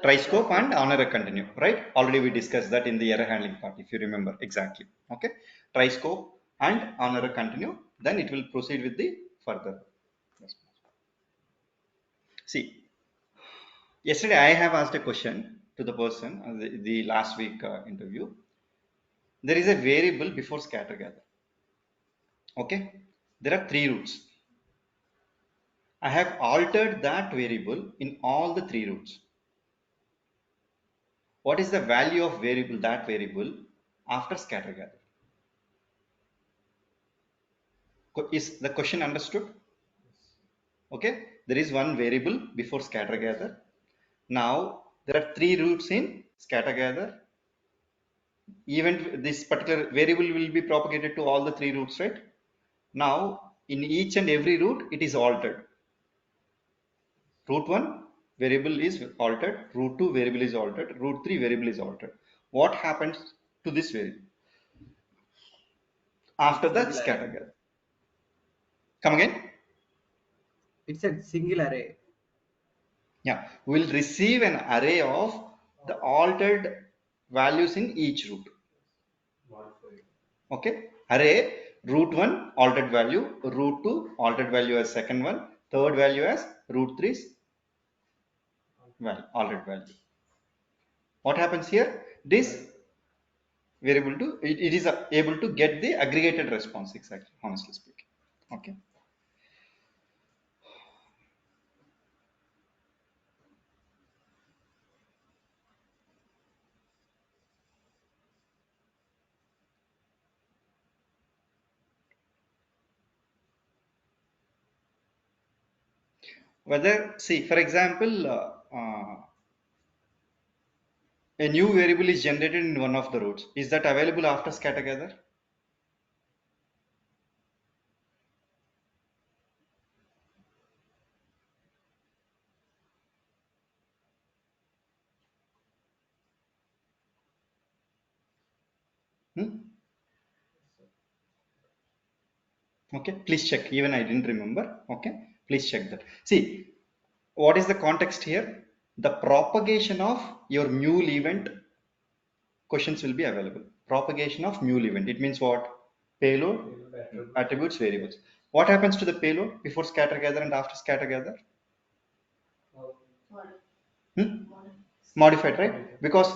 A: Try scope and honor a continue, right? Already we discussed that in the error handling part, if you remember. Exactly. Okay, try scope and honor a continue, then it will proceed with the further. See, yesterday I have asked a question to the person, the last week interview. There is a variable before scatter gather. Okay, there are three routes. I have altered that variable in all the three routes. What is the value of that variable after scatter gather? Is the question understood? Okay, there is one variable before scatter gather. Now there are three routes in scatter gather. Event, this particular variable will be propagated to all the three routes, right? Now in each and every route it is altered. Route 1 variable is altered, route 2 variable is altered, route 3 variable is altered. What happens to this variable after the scatter gather? Come again?
C: It's a single array.
A: Yeah, we'll receive an array of the altered values in each route. Okay, array, route 1 altered value, route 2 altered value as second one, third value as route 3's altered value. What happens here? This variable it is able to get the aggregated response, exactly, honestly speaking. Okay. Whether, see, for example, a new variable is generated in one of the routes. Is that available after scatter gather? Okay, please check. Even I didn't remember. Okay, please check that. See, what is the context here? The propagation of your mule event questions will be available. Propagation of mule event. It means what? Payload, attributes, variables. What happens to the payload before scatter gather and after scatter gather? Modified, right? Because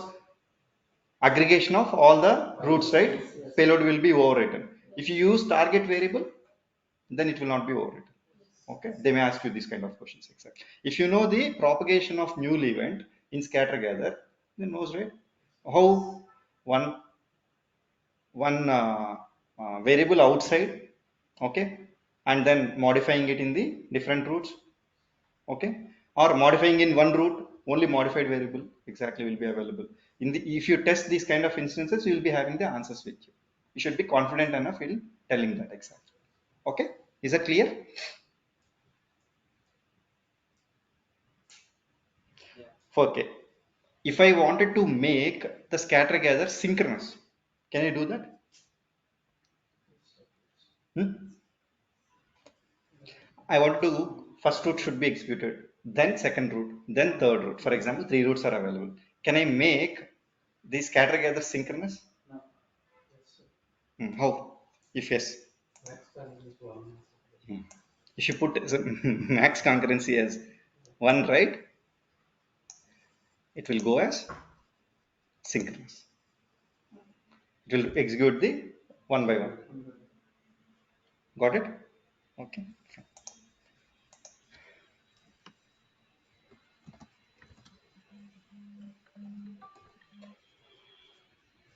A: aggregation of all the routes, right? Payload will be overwritten. If you use target variable, then it will not be overwritten. Okay, they may ask you these kind of questions exactly. If you know the propagation of mule event in scatter gather, then knows, right, how one variable outside, okay, and then modifying it in the different routes, okay, or modifying in one route only modified variable exactly will be available in the, if you test these kind of instances you will be having the answers with you. You should be confident enough in telling that exactly. Okay, is that clear? Okay, if I wanted to make the scatter gather synchronous, can I do that? Hmm? I want to, first route should be executed, then second route, then third route. For example, three routes are available. Can I make the scatter gather synchronous? How? If yes, if you put max concurrency as one, right, it will go as synchronous. It will execute the one by one. Got it? Okay.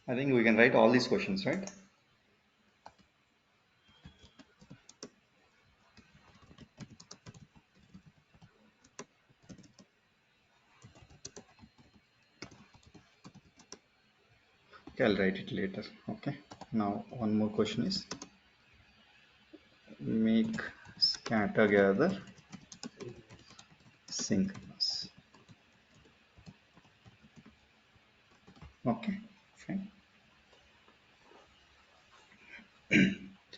A: I think we can write all these questions, right? Okay, I'll write it later. Okay. Now one more question is make scatter gather synchronous. Okay, fine.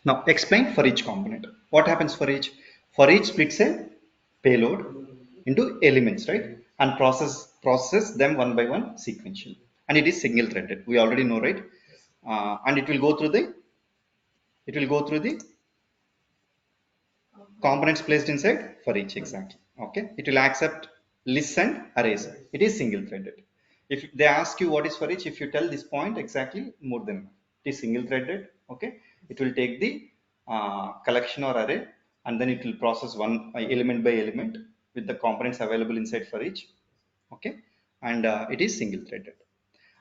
A: Now explain for each component. What happens for each? For each splits a payload into elements, right? And process them one by one sequentially. And it is single threaded. We already know, right? And it will go through the components placed inside for each exactly. Okay, it will accept lists and arrays. It is single threaded. If they ask you what is for each, if you tell this point exactly, more than enough. It is single threaded. Okay, it will take the collection or array and then it will process one element by element with the components available inside for each. Okay, and it is single threaded.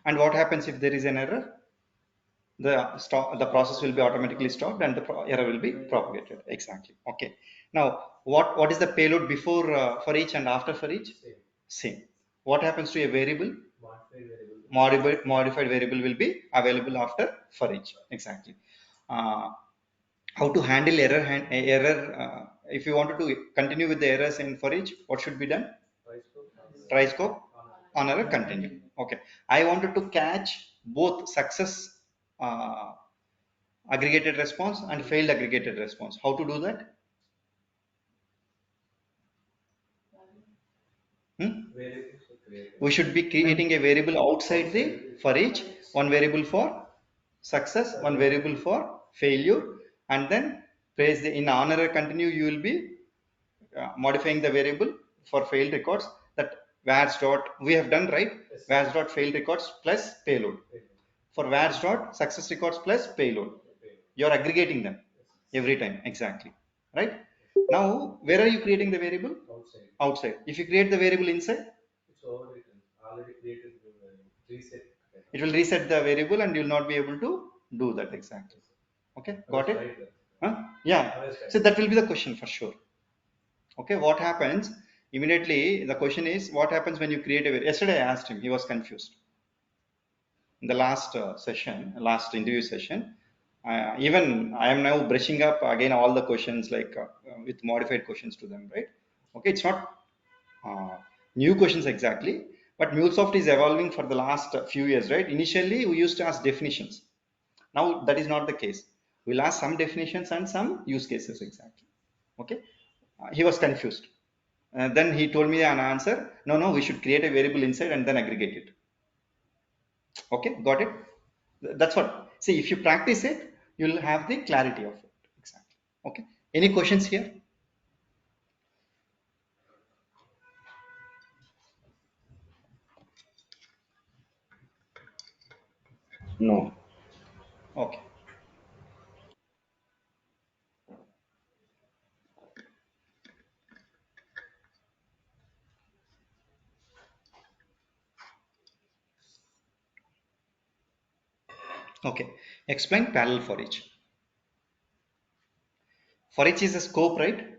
A: And what happens if there is an error? The process will be automatically stopped and the error will be propagated exactly. Okay, now what is the payload before for each and after for each? Same. What happens to a variable? Modified variable will be available after for each exactly. uh, how to handle error if you wanted to continue with the errors in for each, what should be done? Try scope on error continue. Okay, I wanted to catch both success uh, aggregated response and failed aggregated response. How to do that? Hmm? We should be creating a variable outside the for each, one variable for success, one variable for failure, and then praise the in honor continue. You will be modifying the variable for failed records, that vars dot we have done, right? Vars dot failed records plus payload. For vars dot success records plus payload, you're aggregating them every time exactly, right? Now where are you creating the variable? Outside. If you create the variable inside, it will reset the variable and you will not be able to do that exactly. Okay, got it? Huh? Yeah, so that will be the question for sure. Okay, what happens immediately? The question is what happens when you create a yesterday I asked him, he was confused in the last last interview session. Even I am now brushing up again all the questions like with modified questions to them, right? Okay, it's not uh, new questions exactly, but MuleSoft is evolving for the last few years, right? Initially we used to ask definitions. Now that is not the case. We'll ask some definitions and some use cases exactly. Okay, he was confused. Then he told me an answer. No, no, we should create a variable inside and then aggregate it. Okay, got it? That's what. See, if you practice it, you'll have the clarity of it. Exactly. Okay. Any questions here?
B: No.
A: Okay. Okay, explain parallel for each. For each is a scope, right?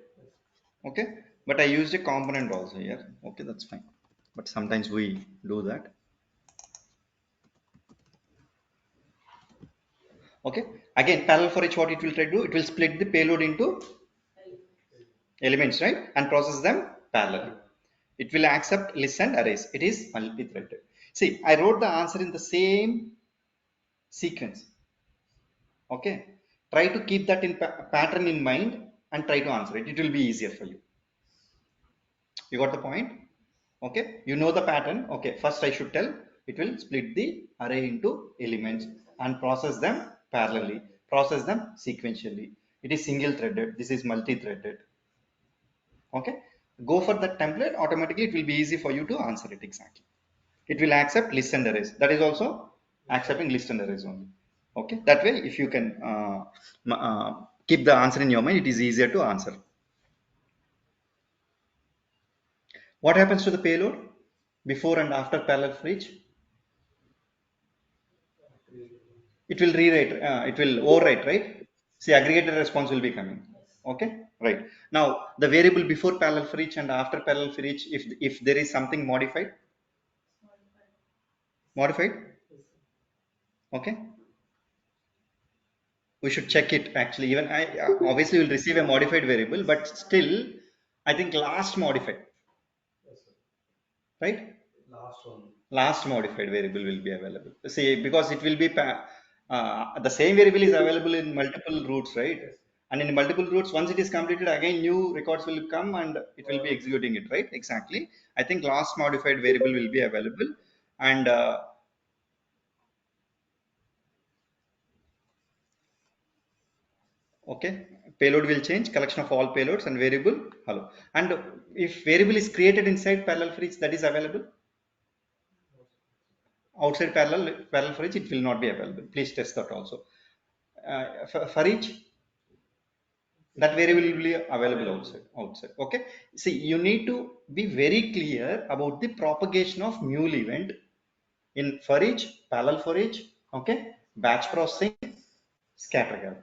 A: Okay, but I used a component also here. Okay, that's fine. But sometimes we do that. Okay, again, parallel for each, what it will try to do, it will split the payload into elements, right, and process them parallelly. It will accept list and arrays. It is multi-threaded. See, I wrote the answer in the same sequence. Okay, try to keep that in pattern in mind and try to answer it. It will be easier for you. You got the point? Okay, you know the pattern. Okay, first I should tell it will split the array into elements and process them parallelly, process them sequentially. It is single threaded, this is multi-threaded. Okay, go for that template. Automatically it will be easy for you to answer it. Exactly, it will accept list and arrays. That is also accepting list and arrays only. Okay, that way if you can keep the answer in your mind, it is easier to answer. What happens to the payload before and after parallel for each? It will rewrite, it will overwrite, right? See, aggregated response will be coming. Okay, right. Now the variable before parallel for each and after parallel for each, if there is something modified. Okay, we should check it actually. Even I obviously will receive a modified variable, but still I think last modified, right? Last modified variable will be available. See, because it will be the same variable is available in multiple routes, right? And in multiple routes, once it is completed, again new records will come and it will be executing it, right? Exactly. I think last modified variable will be available. And okay, payload will change, collection of all payloads and variable hello. And if variable is created inside parallel for each, that is available. Outside parallel for each, it will not be available. Please test that also. For each, that variable will be available outside. Okay, see, you need to be very clear about the propagation of mule event in for each, parallel for each. Okay, batch processing, scatter help.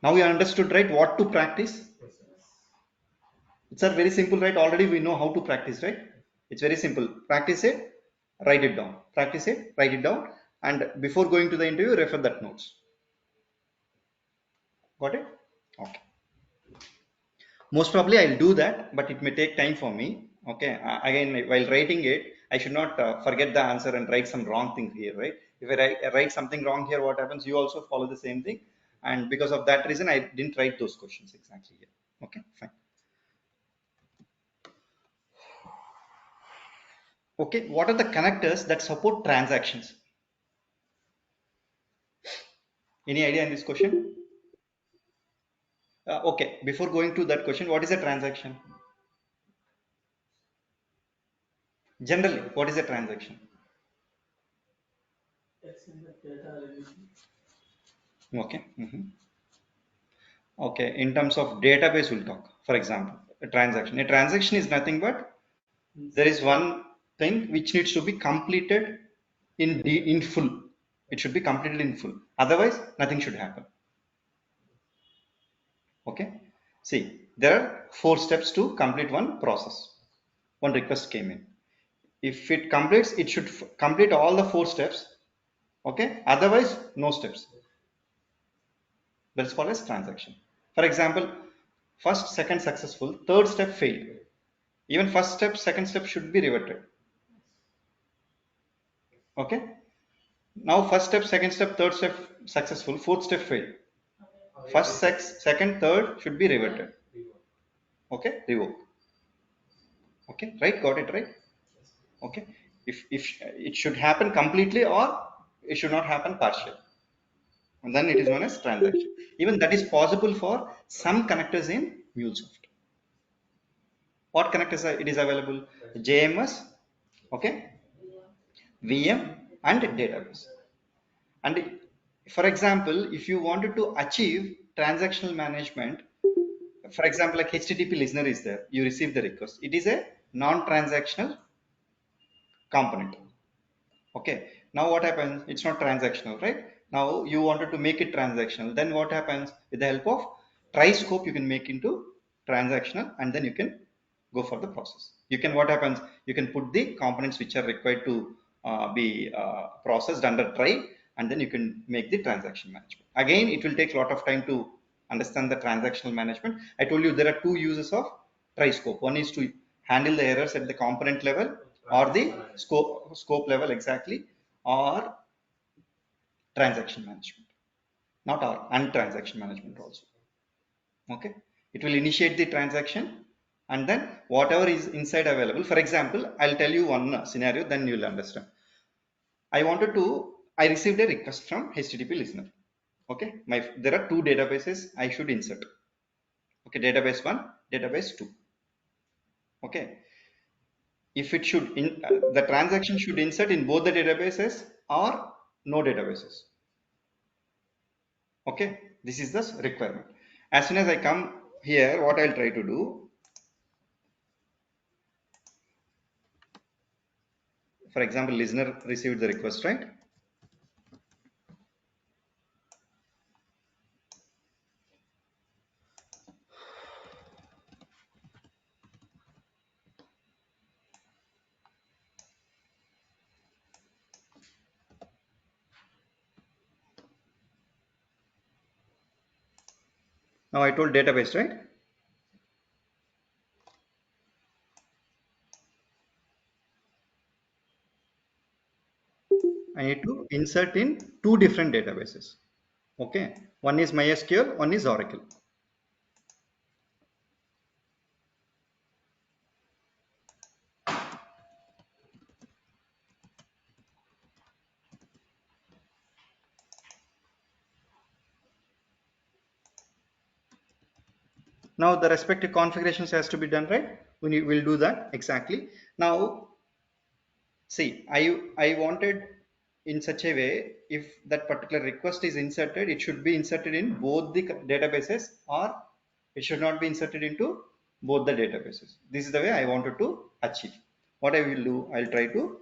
A: Now you understood, right, what to practice? It's a very simple, right? Already we know how to practice, right? It's very simple. Practice it, write it down. Practice it, write it down, and before going to the interview, refer that notes. Got it? Okay. Most probably I'll do that, but it may take time for me. Okay, again, while writing it, I should not forget the answer and write some wrong thing here, right? If I write something wrong here, what happens? You also follow the same thing, and because of that reason I didn't write those questions exactly here. Okay, fine. Okay, what are the connectors that support transactions? Any idea in this question? Okay, before going to that question, what is a transaction? Generally, what is a transaction? Okay. Okay, in terms of database, we'll talk. For example, a transaction. A transaction is nothing but there is one thing which needs to be completed in full. It should be completed in full. Otherwise, nothing should happen. Okay. See, there are 4 steps to complete one process. One request came in. If it completes, it should complete all the 4 steps. Okay. Otherwise, no steps. That's called as transaction. For example, first, second successful, third step failed. Even first step, second step should be reverted. Okay. Now first step, second step, third step successful, fourth step failed. First, second, third should be reverted. Okay, revoke. Okay, right? Got it right? Okay. If it should happen completely or it should not happen partially, and then it is known as transaction. Even that is possible for some connectors in MuleSoft. What connectors it is available? JMS, okay, VM, and database. And for example, if you wanted to achieve transactional management, for example, like HTTP listener is there, you receive the request. It is a non-transactional component. Okay. Now what happens? It's not transactional, right? Now you wanted to make it transactional. Then what happens? With the help of try scope, you can make into transactional, and then you can go for the process. You can, what happens? You can put the components which are required to be processed under try, and then you can make the transaction management. Again, it will take a lot of time to understand the transactional management. I told you there are two uses of try scope. One is to handle the errors at the component level or the scope level exactly, or transaction management, not or and transaction management also. Okay, it will initiate the transaction, and then whatever is inside available. For example, I'll tell you one scenario, then you'll understand. I received a request from HTTP listener. Okay, there are two databases I should insert. Okay, database 1, database 2. Okay, if it should the transaction should insert in both the databases or no databases. Okay, this is the requirement. As soon as I come here, what I'll try to do, for example, listener received the request, right? Now I told database, right? I need to insert in two different databases. Okay, one is MySQL, one is Oracle. Now the respective configurations has to be done, right? We'll do that exactly. Now see, I wanted in such a way, if that particular request is inserted, it should be inserted in both the databases, or it should not be inserted into both the databases. This is the way I wanted to achieve. What I will do, I'll try to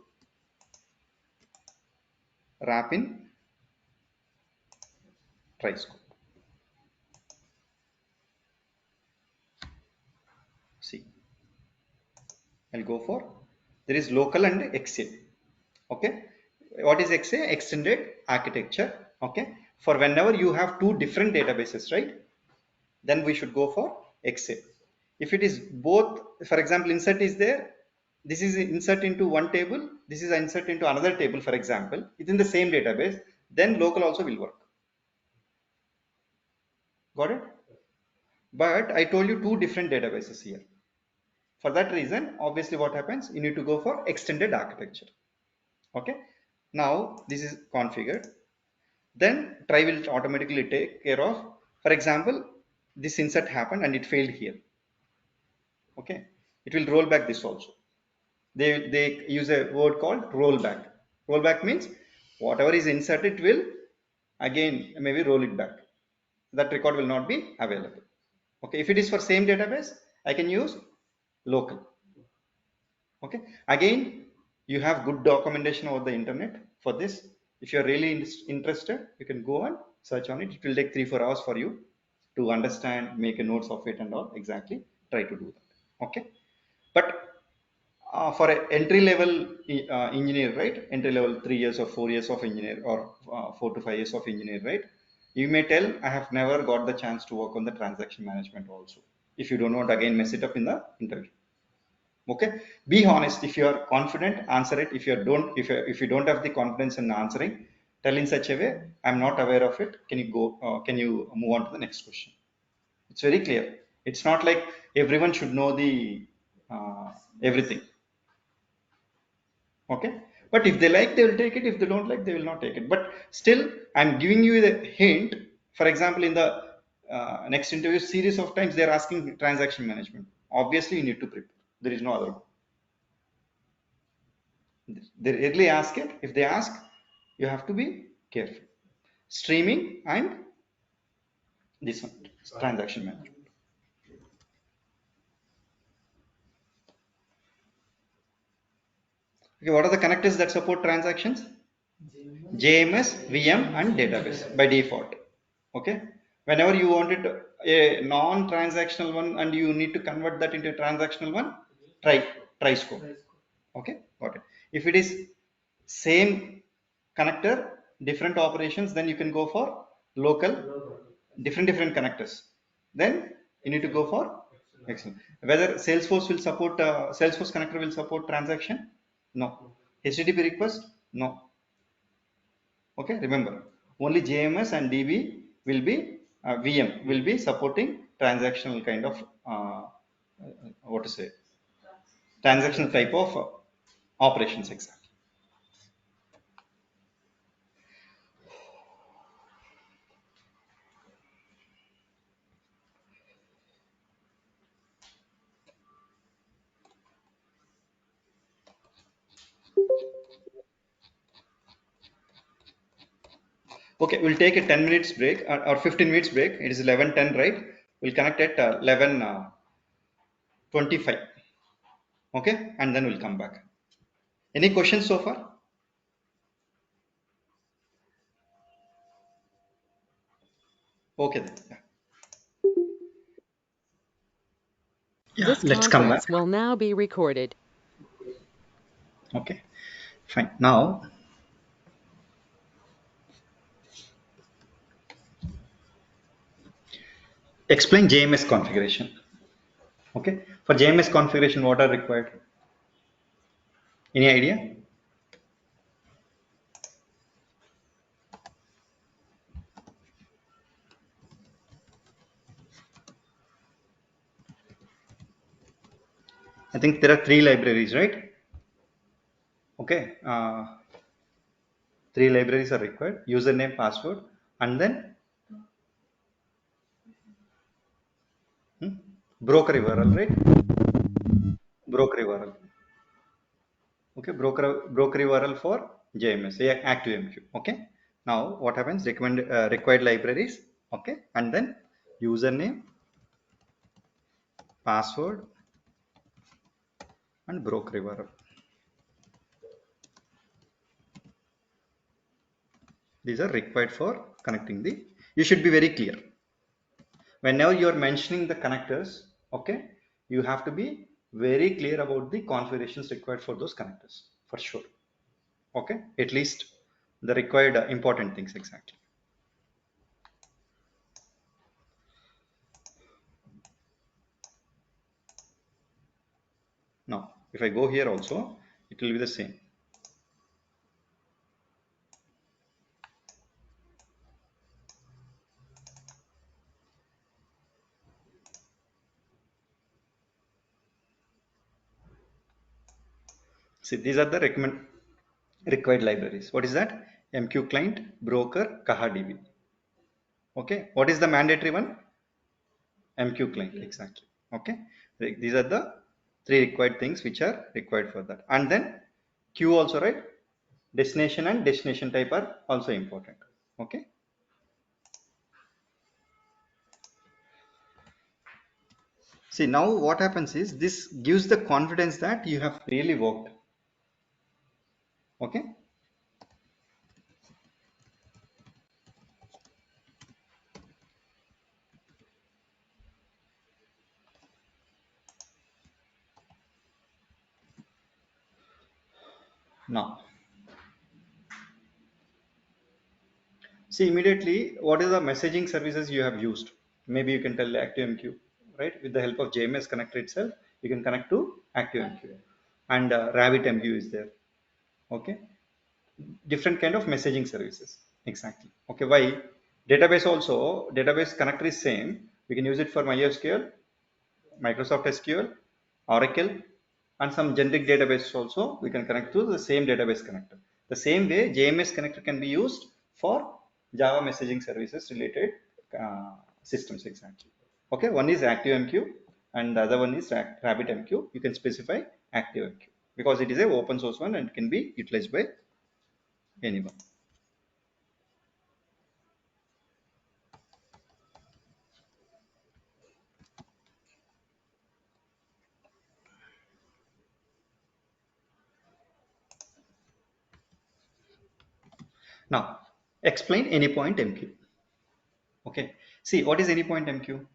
A: wrap in try scope. See, I'll go for, there is local and XA. Okay, what is XA? Extended architecture. Okay, for whenever you have two different databases, right, then we should go for XA. If it is both, for example, insert is there, this is insert into one table, this is insert into another table, for example, within the same database, then local also will work. Got it? But I told you two different databases here. For that reason, obviously what happens, you need to go for extended architecture. Okay, now this is configured, then try will automatically take care of, for example, this insert happened and it failed here. Okay, it will roll back this also. They use a word called rollback. Rollback means whatever is inserted will again maybe roll it back. That record will not be available. Okay, if it is for same database, I can use local. Okay, again, you have good documentation over the internet for this. If you're really interested, you can go and search on it. It will take 3-4 hours for you to understand, make a notes of it and all. Exactly, try to do that. Okay, but for an entry level engineer, right, entry level 3 years or 4 years of engineer, or 4 to 5 years of engineer, right, you may tell, I have never got the chance to work on the transaction management also. If you don't want again mess it up in the interview. Okay, be honest. If you are confident, answer it. If you don't have the confidence in answering, tell in such a way, I'm not aware of it, can you go can you move on to the next question. It's very clear. It's not like everyone should know the everything. Okay, but if they like, they will take it. If they don't like, they will not take it. But still, I'm giving you the hint. For example, in the next interview, series of times they're asking transaction management. Obviously you need to prepare. There is no other way. They rarely ask it. If they ask, you have to be careful. Streaming and this one, transaction management. Okay, what are the connectors that support transactions? JMS, VM, and database by default. Okay. Whenever you wanted a non-transactional one and you need to convert that into a transactional one, try scope. Okay, got it. If it is same connector, different operations, then you can go for local, different connectors. Then you need to go for XML. Whether Salesforce will support Salesforce connector will support transaction? No. HTTP request? No. Okay, remember only JMS and DB will be VM will be supporting transactional kind of what to say transactional type of operations exactly. Okay, we'll take a 10 minutes break or 15 minutes break. It is 11:10, right? We'll connect at 11:25. Okay, and then we'll come back. Any questions so far? Okay then.
D: This
A: Let's come back.
D: conference will now be recorded.
A: Okay, fine. Now, explain JMS configuration. Okay, for JMS configuration, what are required? Any idea? I think there are three libraries, right? Okay, three libraries are required: username, password, and then broker URL, right? Broker URL. Okay, broker URL for JMS, ActiveMQ. Okay. Now what happens? Required libraries. Okay, and then username, password, and broker URL. These are required for connecting the. You should be very clear. Whenever you are mentioning the connectors, okay, you have to be very clear about the configurations required for those connectors for sure. Okay, at least the required important things exactly. Now, if I go here also, it will be the same. See, these are the required libraries. What is that? MQ client, broker, KahaDB. Okay. What is the mandatory one? MQ client. Exactly. Okay. These are the three required things which are required for that. And then Q also, right? Destination and destination type are also important. Okay. See, now what happens is this gives the confidence that you have really worked. Okay. Now, see immediately what is the messaging services you have used. Maybe you can tell ActiveMQ, right? With the help of JMS connector itself, you can connect to ActiveMQ, and RabbitMQ is there. Okay, different kind of messaging services. Exactly. Okay, why? Database also, database connector is same. We can use it for MySQL, Microsoft SQL, Oracle, and some generic database also we can connect to the same database connector. The same way JMS connector can be used for Java messaging services related systems exactly. Okay, one is ActiveMQ and the other one is RabbitMQ. You can specify ActiveMQ because it is a open source one and can be utilized by anyone. Now, explain AnyPoint MQ. Okay, see what is AnyPoint MQ?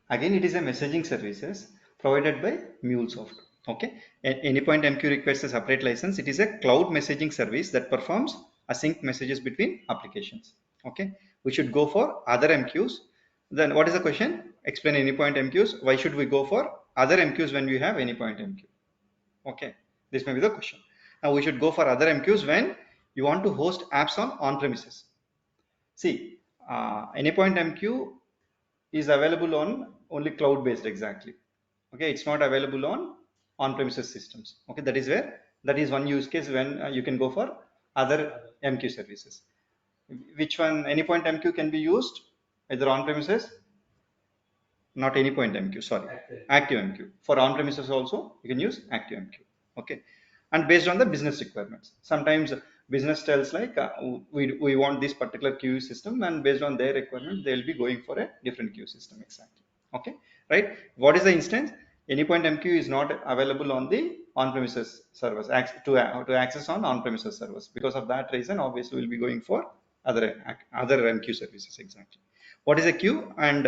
A: Again, it is a messaging services provided by MuleSoft. Okay, AnyPoint MQ requires a separate license. It is a cloud messaging service that performs async messages between applications. Okay, we should go for other MQs. Then what is the question? Explain AnyPoint MQs. Why should we go for other MQs when we have AnyPoint MQ? Okay, this may be the question. Now we should go for other MQs when you want to host apps on premises. See, AnyPoint MQ is available on only cloud based exactly. Okay, it's not available on premises systems. Okay, that is one use case when you can go for other MQ services. Which one? AnyPoint MQ can be used either on premises, not AnyPoint MQ, sorry, active MQ. For on premises also you can use active MQ. Okay, and based on the business requirements, sometimes business tells like we want this particular queue system, and based on their requirement they will be going for a different queue system exactly. Okay, right? What is the instance? AnyPoint MQ is not available on the on-premises servers to access on premises servers. Because of that reason, obviously we'll be going for other MQ services exactly. What is a queue? And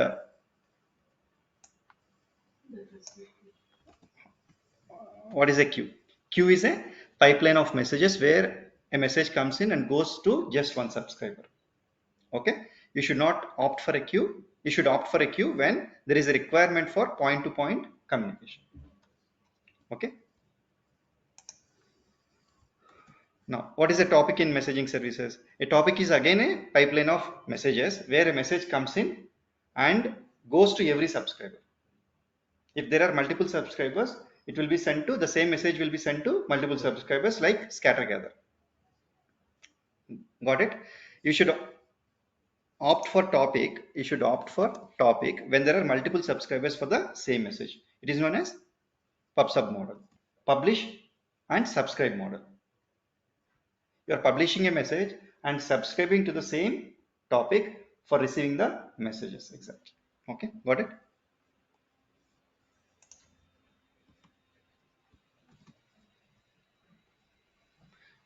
A: what is a queue? Queue is a pipeline of messages where a message comes in and goes to just one subscriber. Okay, you should not opt for a queue. You should opt for a queue when there is a requirement for point-to-point communication. Okay. Now, what is a topic in messaging services? A topic is again a pipeline of messages where a message comes in and goes to every subscriber. If there are multiple subscribers, it will be sent to, the same message will be sent to multiple subscribers like scatter gather. Got it? You should opt for topic. You should opt for topic when there are multiple subscribers for the same message. It is known as pub/sub model. Publish and subscribe model. You are publishing a message and subscribing to the same topic for receiving the messages exactly. Okay, got it?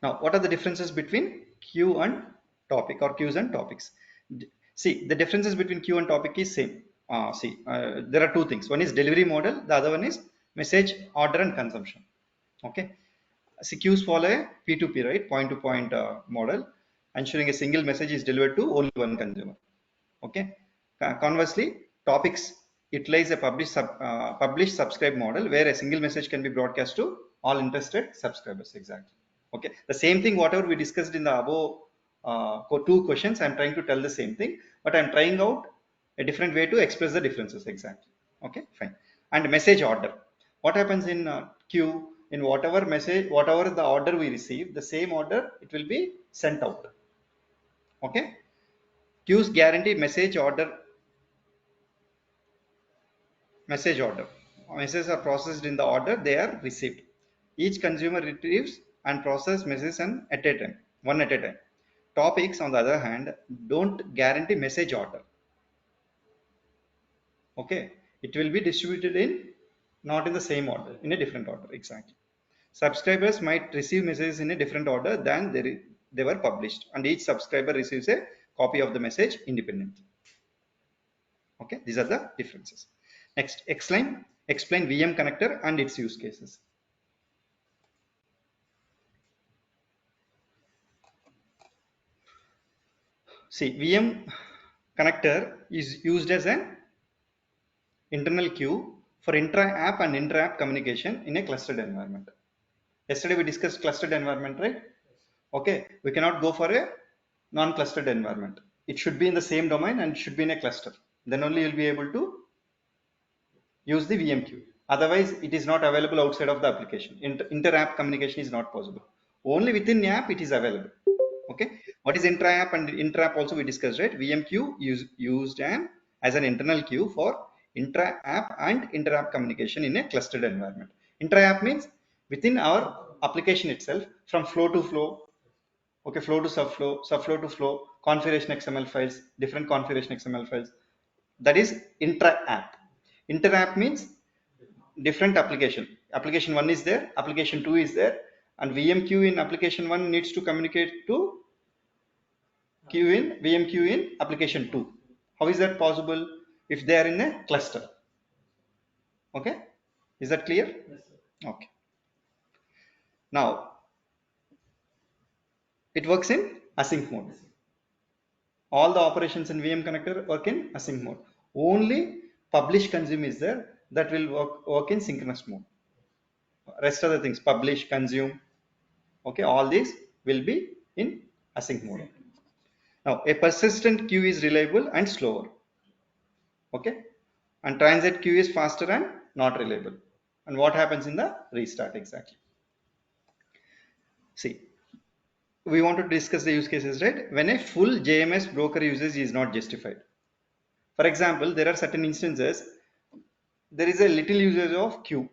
A: Now, what are the differences between queue and topic, or queues and topics? See, the differences between queue and topic is same. There are two things. One is delivery model. The other one is message order and consumption. Okay. See, queues follow a P2P, right? Point-to-point model, ensuring a single message is delivered to only one consumer. Okay. Conversely, topics utilize a publish subscribe model where a single message can be broadcast to all interested subscribers exactly. Okay, the same thing whatever we discussed in the above two questions, I'm trying to tell the same thing, but I'm trying out a different way to express the differences exactly. Okay, fine. And message order, what happens in queue? In whatever message, whatever the order we receive, the same order it will be sent out. Okay, queues guarantee messages order. Messages are processed in the order they are received. Each consumer retrieves and processes messages at a time, one at a time. Topics, on the other hand, don't guarantee message order. Okay, it will be distributed in not in the same order, in a different order exactly. Subscribers might receive messages in a different order than they were published, and each subscriber receives a copy of the message independently. Okay, these are the differences. Next, explain VM connector and its use cases. See, VM connector is used as an internal queue for intra-app and inter-app communication in a clustered environment. Yesterday we discussed clustered environment, right? Okay, we cannot go for a non-clustered environment. It should be in the same domain and it should be in a cluster. Then only you'll be able to use the VM queue. Otherwise, it is not available outside of the application. Inter-app communication is not possible. Only within the app it is available. Okay, what is intra-app and intra-app also we discussed, right? VM queue is used as an internal queue for intra-app and inter-app communication in a clustered environment. Intra-app means within our application itself, from flow to flow, okay, flow to subflow, subflow to flow, configuration XML files, different configuration XML files. That is intra-app. Inter-app means different application. Application 1 is there, application 2 is there, and VM queue in application 1 needs to communicate to VM queue in application 2. How is that possible if they are in a cluster? Okay, is that clear? Okay. Now it works in async mode. All the operations in VM connector work in async mode. Only publish consume is there, that will work in synchronous mode. Rest of the things, publish, consume, okay, all these will be in async mode. Now a persistent queue is reliable and slower, okay, and transient queue is faster and not reliable. And what happens in the restart exactly? See, we want to discuss the use cases, right? When a full JMS broker usage is not justified. For example, there are certain instances, there is a little usage of queue,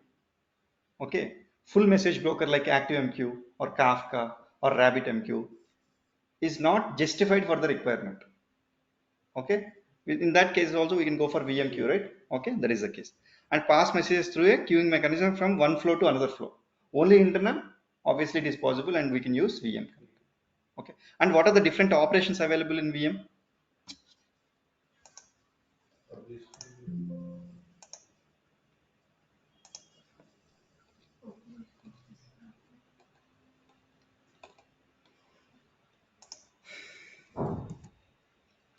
A: okay, full message broker like ActiveMQ or Kafka or RabbitMQ is not justified for the requirement, okay. In that case also we can go for VMQ, right? Okay, that is the case. And pass messages through a queuing mechanism from one flow to another flow. Only internal, obviously it is possible, and we can use VM. Okay, and what are the different operations available in VM?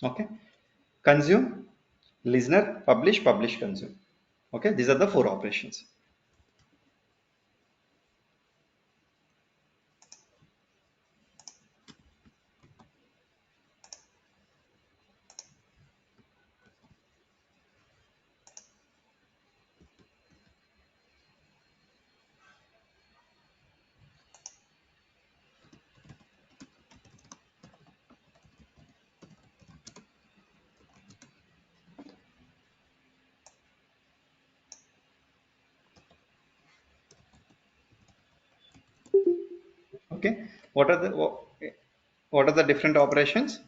A: Okay, consume, listener, publish, publish, consume. Okay, these are the 4 operations. Okay, what are the different operations?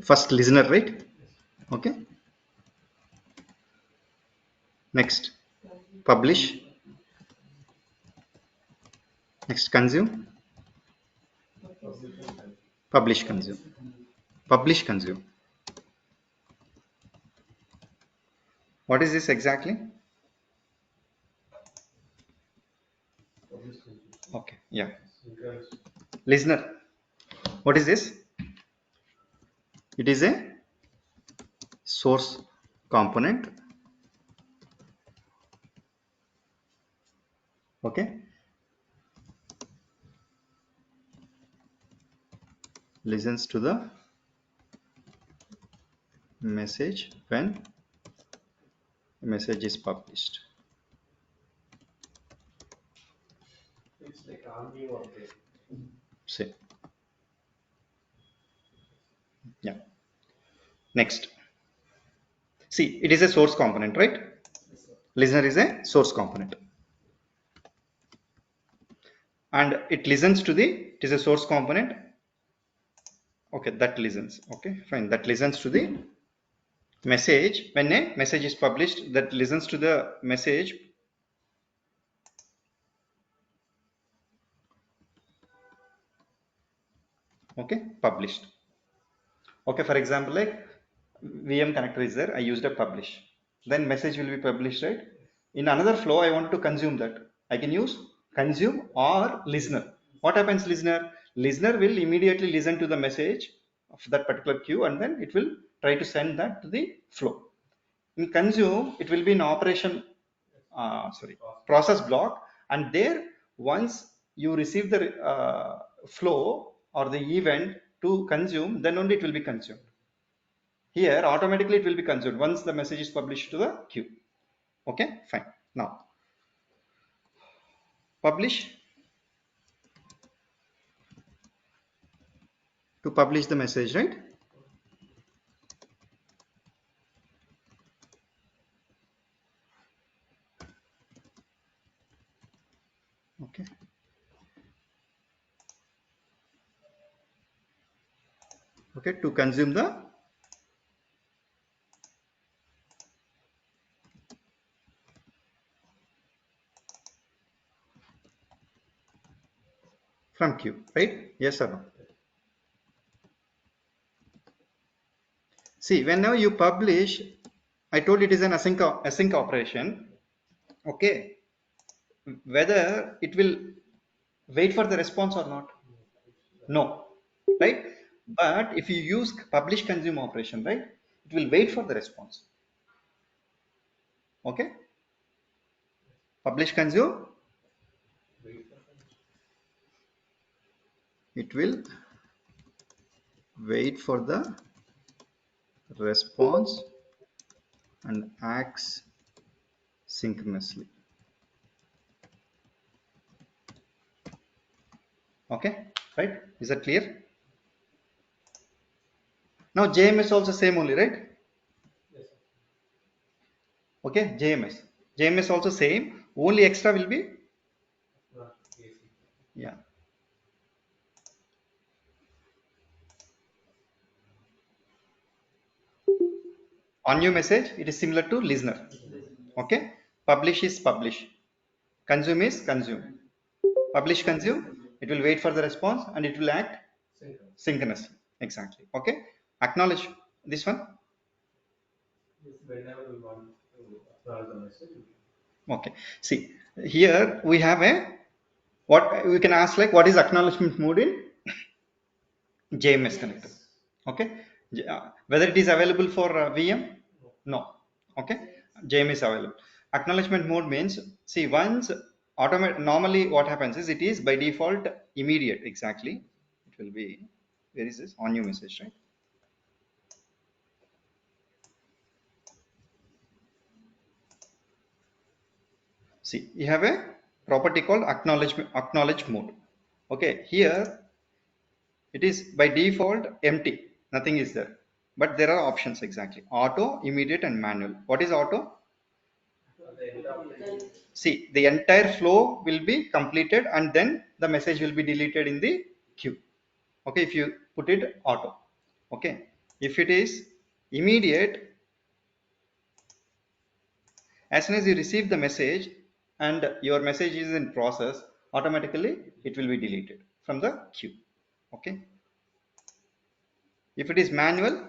A: First listener, right? Okay, next publish, next consume, publish, consume, publish, consume. What is this exactly? Okay, yeah, listener, what is this? It is a source component, okay, listens to the message when a message is published. See, yeah, next, see, it is a source component, right? Listener is a source component, and it listens to the, it is a source component, okay, that listens, okay, fine, that listens to the message when a message is published, that listens to the message okay, published. Okay, for example, like VM connector is there, I used a publish, then message will be published, right? In another flow I want to consume that, I can use consume or listener. What happens? Listener will immediately listen to the message of that particular queue, and then it will try to send that to the flow. In consume, it will be an operation process block, and there once you receive the flow or the event to consume, then only it will be consumed. Here automatically it will be consumed once the message is published to the queue. Okay, fine. Now publish, to publish the message, right? Okay, okay, to consume the From queue, right? Yes or no? See, whenever you publish, I told it is an async operation. Okay, whether it will wait for the response or not? No, right? But if you use publish consume operation, right, it will wait for the response. Okay, publish consume, it will wait for the response and acts synchronously. Okay, right? Is that clear? Now JMS also same only, right? Okay, JMS also same. Only extra will be, yeah. On new message, it is similar to listener. Okay, publish is publish, consume is consume. Publish consume, it will wait for the response and it will act synchronously. Exactly. Okay, acknowledge this one. Okay, see here we have a, what we can ask, like what is acknowledgement mode in JMS connector? Okay, whether it is available for VM? No. Okay, JMS is available. Acknowledgement mode means, see, once normally what happens is it is by default immediate. Exactly, it will be, where is this on new message, right? See, you have a property called acknowledge mode. Okay, here it is by default empty, nothing is there, but there are options. Exactly, auto, immediate and manual. What is auto? See, the entire flow will be completed and then the message will be deleted in the queue. Okay, if you put it auto. Okay, if it is immediate, as soon as you receive the message and your message is in process, automatically it will be deleted from the queue. Okay, if it is manual,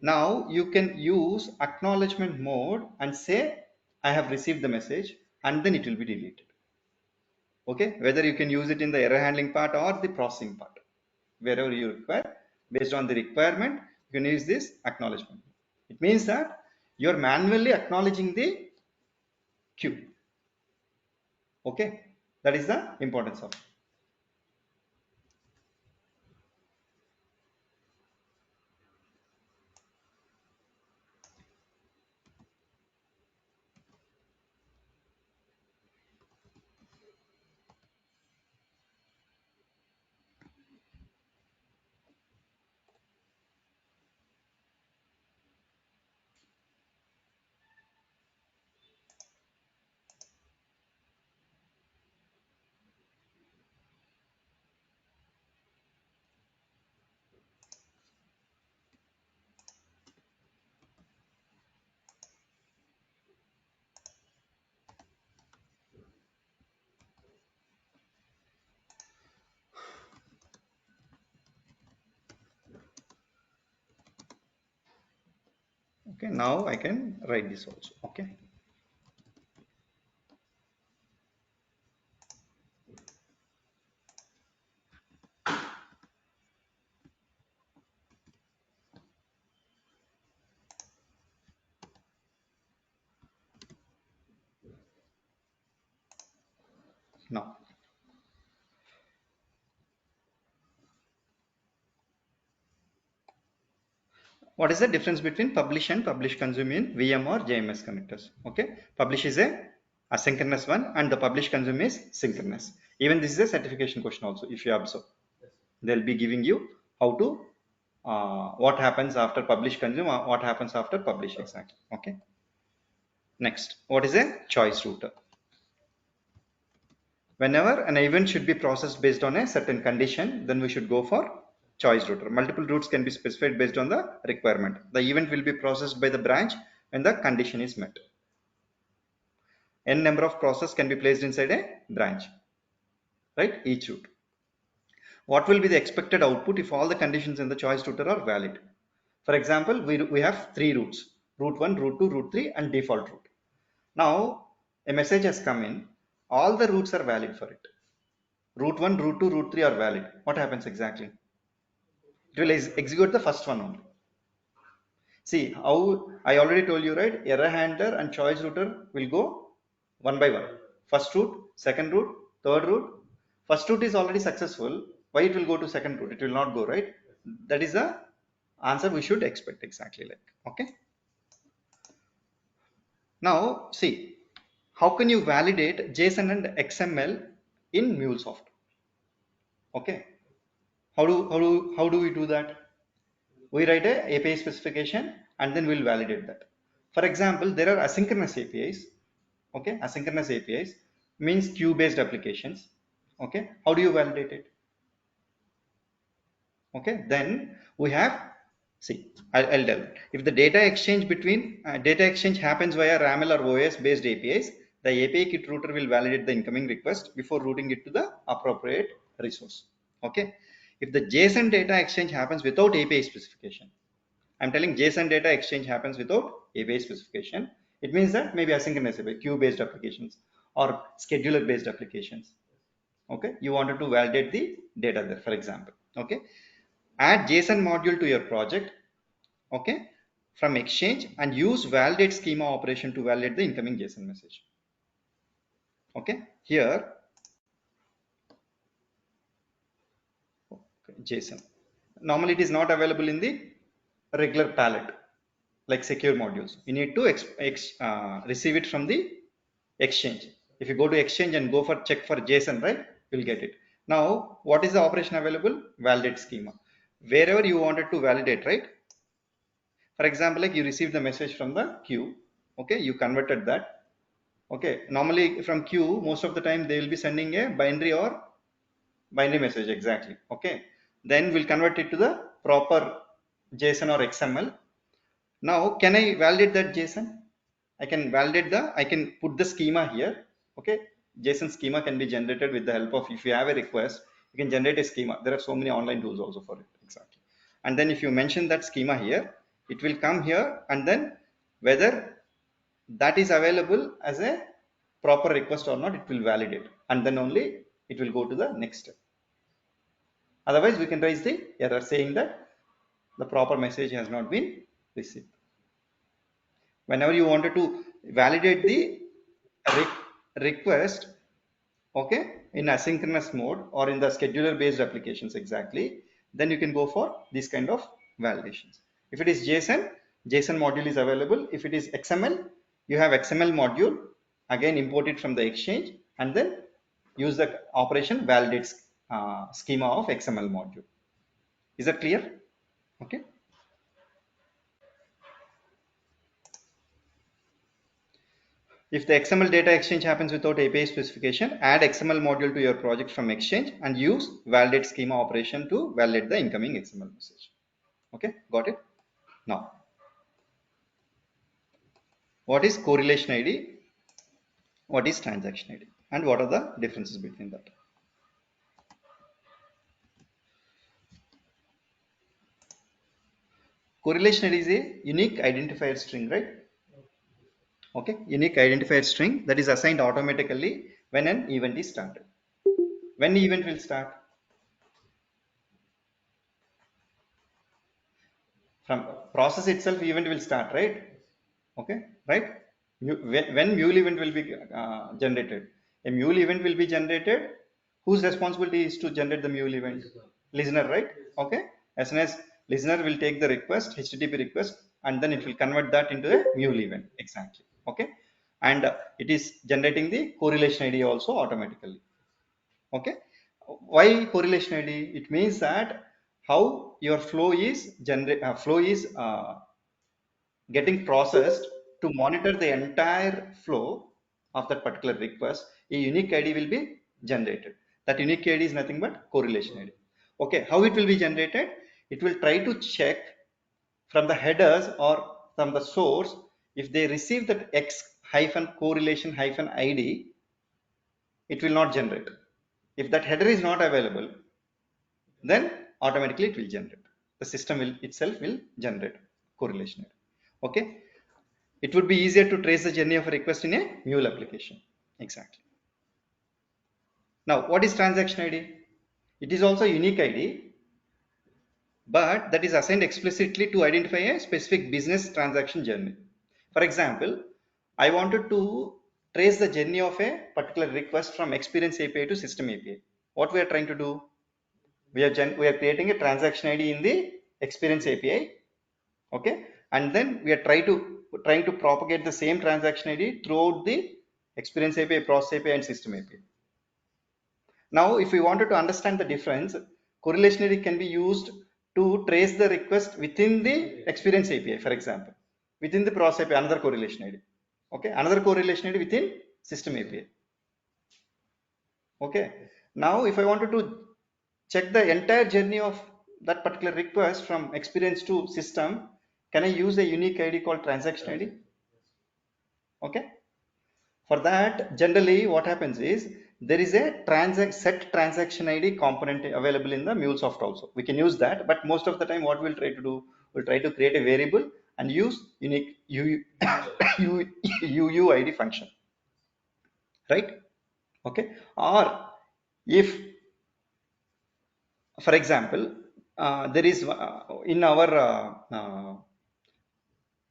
A: now you can use acknowledgement mode and say I have received the message, and then it will be deleted. Okay, whether you can use it in the error handling part or the processing part, wherever you require, based on the requirement you can use this acknowledgement. It means that you're manually acknowledging the queue. Okay, that is the importance of it. Okay, now I can write this also. Okay, now what is the difference between publish and publish consume in VM or JMS connectors? Okay, publish is a asynchronous one and the publish consume is synchronous. Even this is a certification question also. If you observe, they'll be giving you how to what happens after publish consume or what happens after publish. Exactly. Okay, next, what is a choice router? Whenever an event should be processed based on a certain condition, then we should go for choice router. Multiple routes can be specified based on the requirement. The event will be processed by the branch when the condition is met. N number of processes can be placed inside a branch, right? Each route. what will be the expected output if all the conditions in the choice router are valid. For example, we have 3 routes, route 1, route 2, route 3 and default route. Now a message has come in, all the routes are valid for it. Route 1, route 2, route 3 are valid. What happens exactly? It will execute the first one only. See how I already told you, right? Error handler and choice router will go one by one. First route, second route, third route. First route is already successful. Why it will go to second route? It will not go, right? That is the answer we should expect exactly like. Okay. Now see, how can you validate JSON and XML in MuleSoft? Okay. How do we do that? We write a API specification and then we'll validate that. For example, there are asynchronous APIs. Okay, asynchronous APIs means queue-based applications. Okay, how do you validate it? Okay, then we have, see, I'll tell. If the data exchange happens via RAML or OS based APIs, the APIkit router will validate the incoming request before routing it to the appropriate resource. Okay, if the JSON data exchange happens without API specification, I'm telling JSON data exchange happens without API specification. It means that maybe asynchronous API, queue-based applications or scheduler-based applications. Okay, you wanted to validate the data there, for example. Okay, add JSON module to your project. Okay, from Exchange and use validate schema operation to validate the incoming JSON message. Okay, here JSON. Normally it is not available in the regular palette like secure modules. You need to receive it from the Exchange. If you go to Exchange and go for check for JSON, right, you'll get it. Now, what is the operation available? Validate schema. Wherever you wanted to validate, right? For example, like you received the message from the queue. Okay, you converted that. Okay, normally from queue, most of the time they will be sending a binary message exactly. Okay, then we'll convert it to the proper JSON or XML. Now, can I validate that JSON? I can put the schema here. Okay, JSON schema can be generated with the help of, if you have a request, you can generate a schema. There are so many online tools also for it. Exactly. And then if you mention that schema here, it will come here and then whether that is available as a proper request or not, it will validate. And then only it will go to the next step. Otherwise, we can raise the error saying that the proper message has not been received. Whenever you wanted to validate the request, okay, in asynchronous mode or in the scheduler based applications exactly, then you can go for this kind of validations. If it is JSON module is available. If it is XML, you have XML module, again import it from the Exchange and then use the operation validate schema of XML module. Is that clear? Okay. If the XML data exchange happens without API specification, add XML module to your project from Exchange and use validate schema operation to validate the incoming XML message. Okay, got it? Now, what is correlation ID? What is transaction ID? And what are the differences between that? Correlation ID is a unique identifier string, right? Okay, unique identifier string that is assigned automatically when an event is started. When the event will start? From process itself, event will start, right? Okay, right? When Mule event will be generated, a Mule event will be generated. Whose responsibility is to generate the Mule event? Listener, right? Okay, as soon as listener will take the request, HTTP request, and then it will convert that into a Mule event. Exactly. Okay, and it is generating the correlation ID also automatically. Okay, why correlation ID? It means that how your flow is getting processed. To monitor the entire flow of that particular request, a unique ID will be generated. That unique ID is nothing but correlation ID. Okay, how it will be generated? It will try to check from the headers or from the source if they receive that X hyphen correlation hyphen ID, it will not generate. If that header is not available, then automatically it will generate. The system will itself will generate correlation. Okay. It would be easier to trace the journey of a request in a Mule application. Exactly. Now, what is transaction ID? It is also a unique ID, but that is assigned explicitly to identify a specific business transaction journey. For example, I wanted to trace the journey of a particular request from Experience API to System API. What we are trying to do? We are creating a transaction ID in the Experience API, okay, and then we are trying to propagate the same transaction ID throughout the Experience API, Process API, and System API. Now, if we wanted to understand the difference, correlation ID can be used to trace the request within the Experience API, for example, within the Process API, another correlation ID, okay, another correlation ID within System API. Okay. Now, if I wanted to check the entire journey of that particular request from experience to system, can I use a unique ID called transaction ID? Okay. For that, generally what happens is there is a set transaction ID component available in the MuleSoft also. We can use that, but most of the time what we'll try to do, we'll try to create a variable and use unique UUID function, right? Okay. Or if, for example, there is in our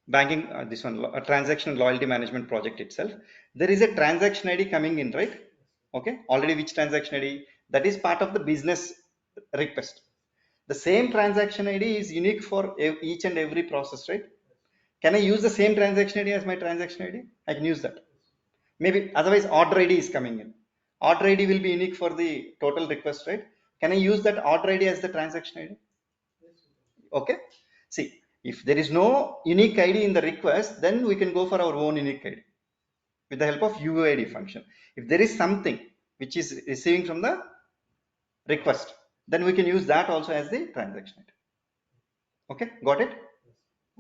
A: banking, this one, a transaction loyalty management project itself, there is a transaction ID coming in, right? Okay, already which transaction ID? That is part of the business request. The same transaction ID is unique for each and every process, right? Can I use the same transaction ID as my transaction ID? I can use that. Maybe otherwise order ID is coming in. Order ID will be unique for the total request, right? Can I use that order ID as the transaction ID? Okay. See, if there is no unique ID in the request, then we can go for our own unique ID with the help of UUID function. If there is something which is receiving from the request, then we can use that also as the transaction ID. Okay, got it?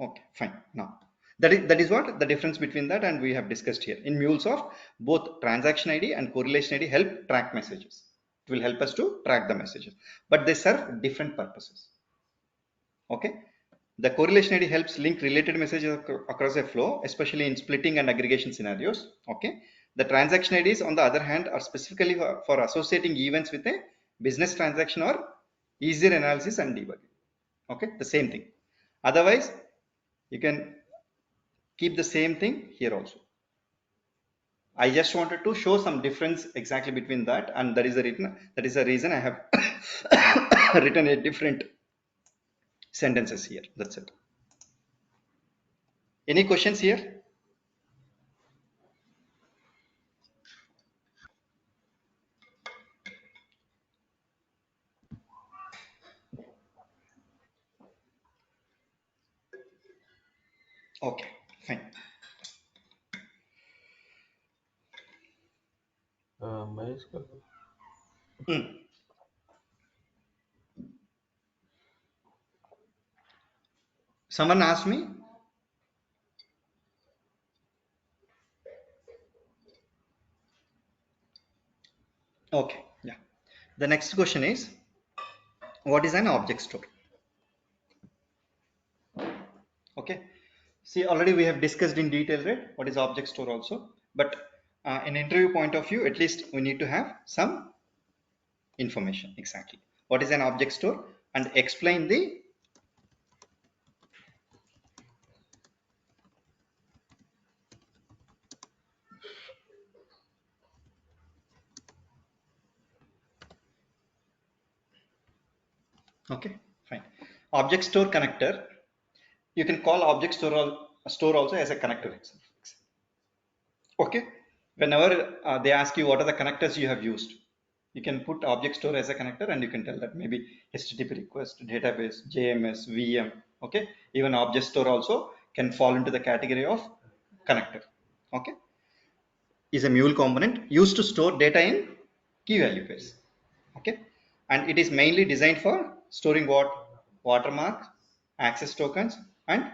A: Okay, fine. Now, that is what the difference between that and we have discussed here. In MuleSoft, both transaction ID and correlation ID help track messages. It will help us to track the messages, but they serve different purposes. Okay. The correlation ID helps link related messages across a flow, especially in splitting and aggregation scenarios. Okay. The transaction IDs, on the other hand, are specifically for associating events with a business transaction or easier analysis and debugging. Okay, the same thing. Otherwise, you can keep the same thing here also. I just wanted to show some difference exactly between that, and that is the reason I have written a different sentences here. That's it. Any questions here? Okay, fine. Someone asked me. Okay, yeah. The next question is, what is an object store? Okay. See, already we have discussed in detail, right? What is object store also, but in interview point of view, at least we need to have some information exactly. What is an object store and explain the okay, fine. Object store connector. You can call object store also as a connector itself. Okay. Whenever they ask you what are the connectors you have used, you can put object store as a connector and you can tell that maybe HTTP request, database, JMS, VM. Okay. Even object store also can fall into the category of connector. Okay. Is a Mule component used to store data in key value pairs. Okay. And it is mainly designed for storing what? Watermark, access tokens, and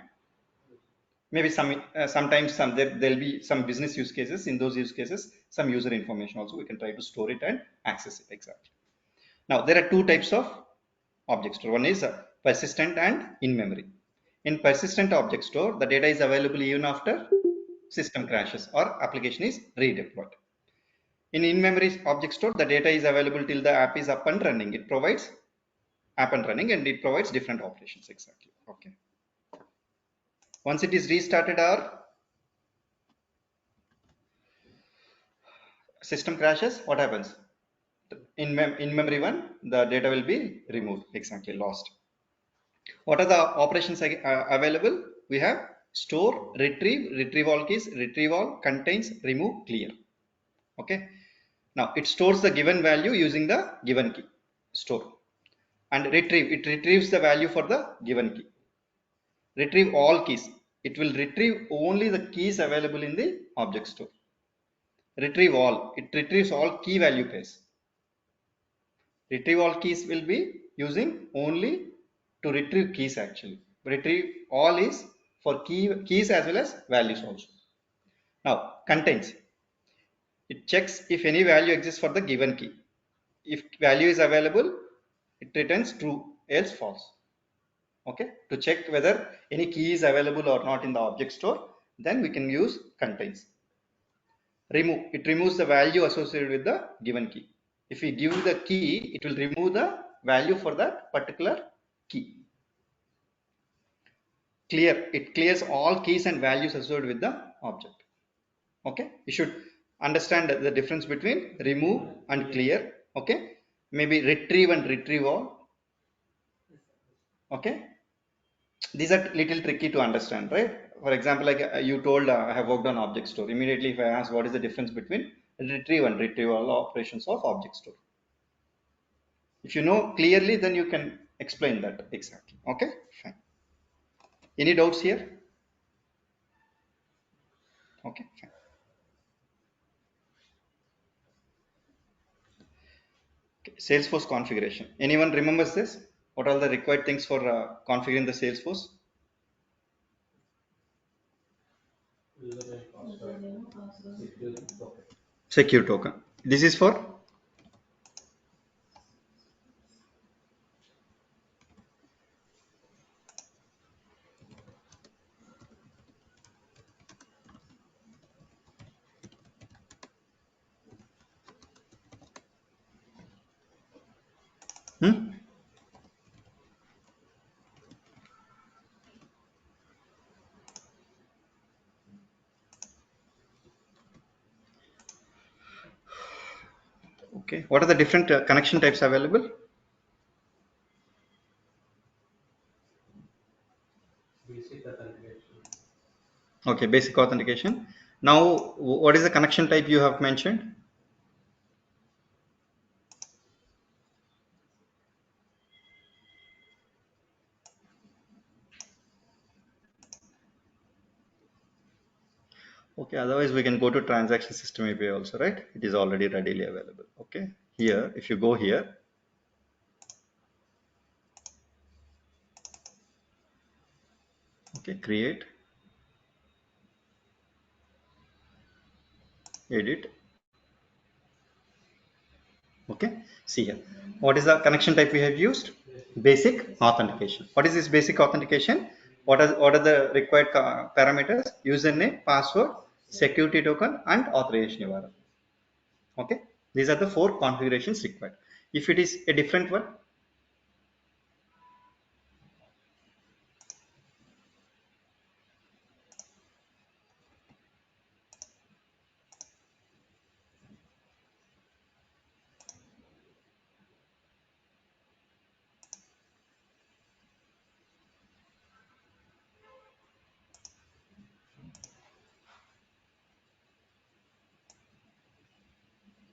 A: maybe sometimes there'll be some business use cases. In those use cases, some user information also we can try to store it and access it exactly. Now there are two types of object store. One is persistent and in memory. In persistent object store, the data is available even after system crashes or application is redeployed. In in-memory object store, the data is available till the app is up and running. It provides app and running, and it provides different operations exactly. Okay. Once it is restarted or system crashes, what happens? In memory one, the data will be removed, exactly, lost. What are the operations available? We have store, retrieve all keys, retrieve all, contains, remove, clear. Okay. Now it stores the given value using the given key, store, and retrieve. It retrieves the value for the given key. Retrieve all keys. It will retrieve only the keys available in the object store. Retrieve all. It retrieves all key value pairs. Retrieve all keys will be using only to retrieve keys actually. Retrieve all is for keys as well as values also. Now contains. It checks if any value exists for the given key. If value is available, it returns true, else false. Okay, to check whether any key is available or not in the object store, then we can use contains. Remove. It removes the value associated with the given key. If we give the key, it will remove the value for that particular key. Clear. It clears all keys and values associated with the object. Okay, you should understand the difference between remove and clear. Okay, maybe retrieve and retrieve all. Okay, these are little tricky to understand, right? For example, like you told I have worked on object store. Immediately if I ask what is the difference between retrieve and retrieval operations of object store, if you know clearly, then you can explain that exactly. Okay, fine. Any doubts here? Okay, fine. Okay. Salesforce configuration, anyone remembers this? What are the required things for configuring the Salesforce? Secure token. This is for okay. What are the different connection types available? Okay, basic authentication. Now, what is the connection type you have mentioned? Okay, otherwise we can go to transaction system API also, right? It is already readily available. Okay, here, if you go here, okay, create, edit. Okay, see here. What is the connection type we have used? Basic authentication. What is this basic authentication? What are the required parameters? Username, password, security token, and authorization URL. Okay, these are the 4 configurations required. If it is a different one,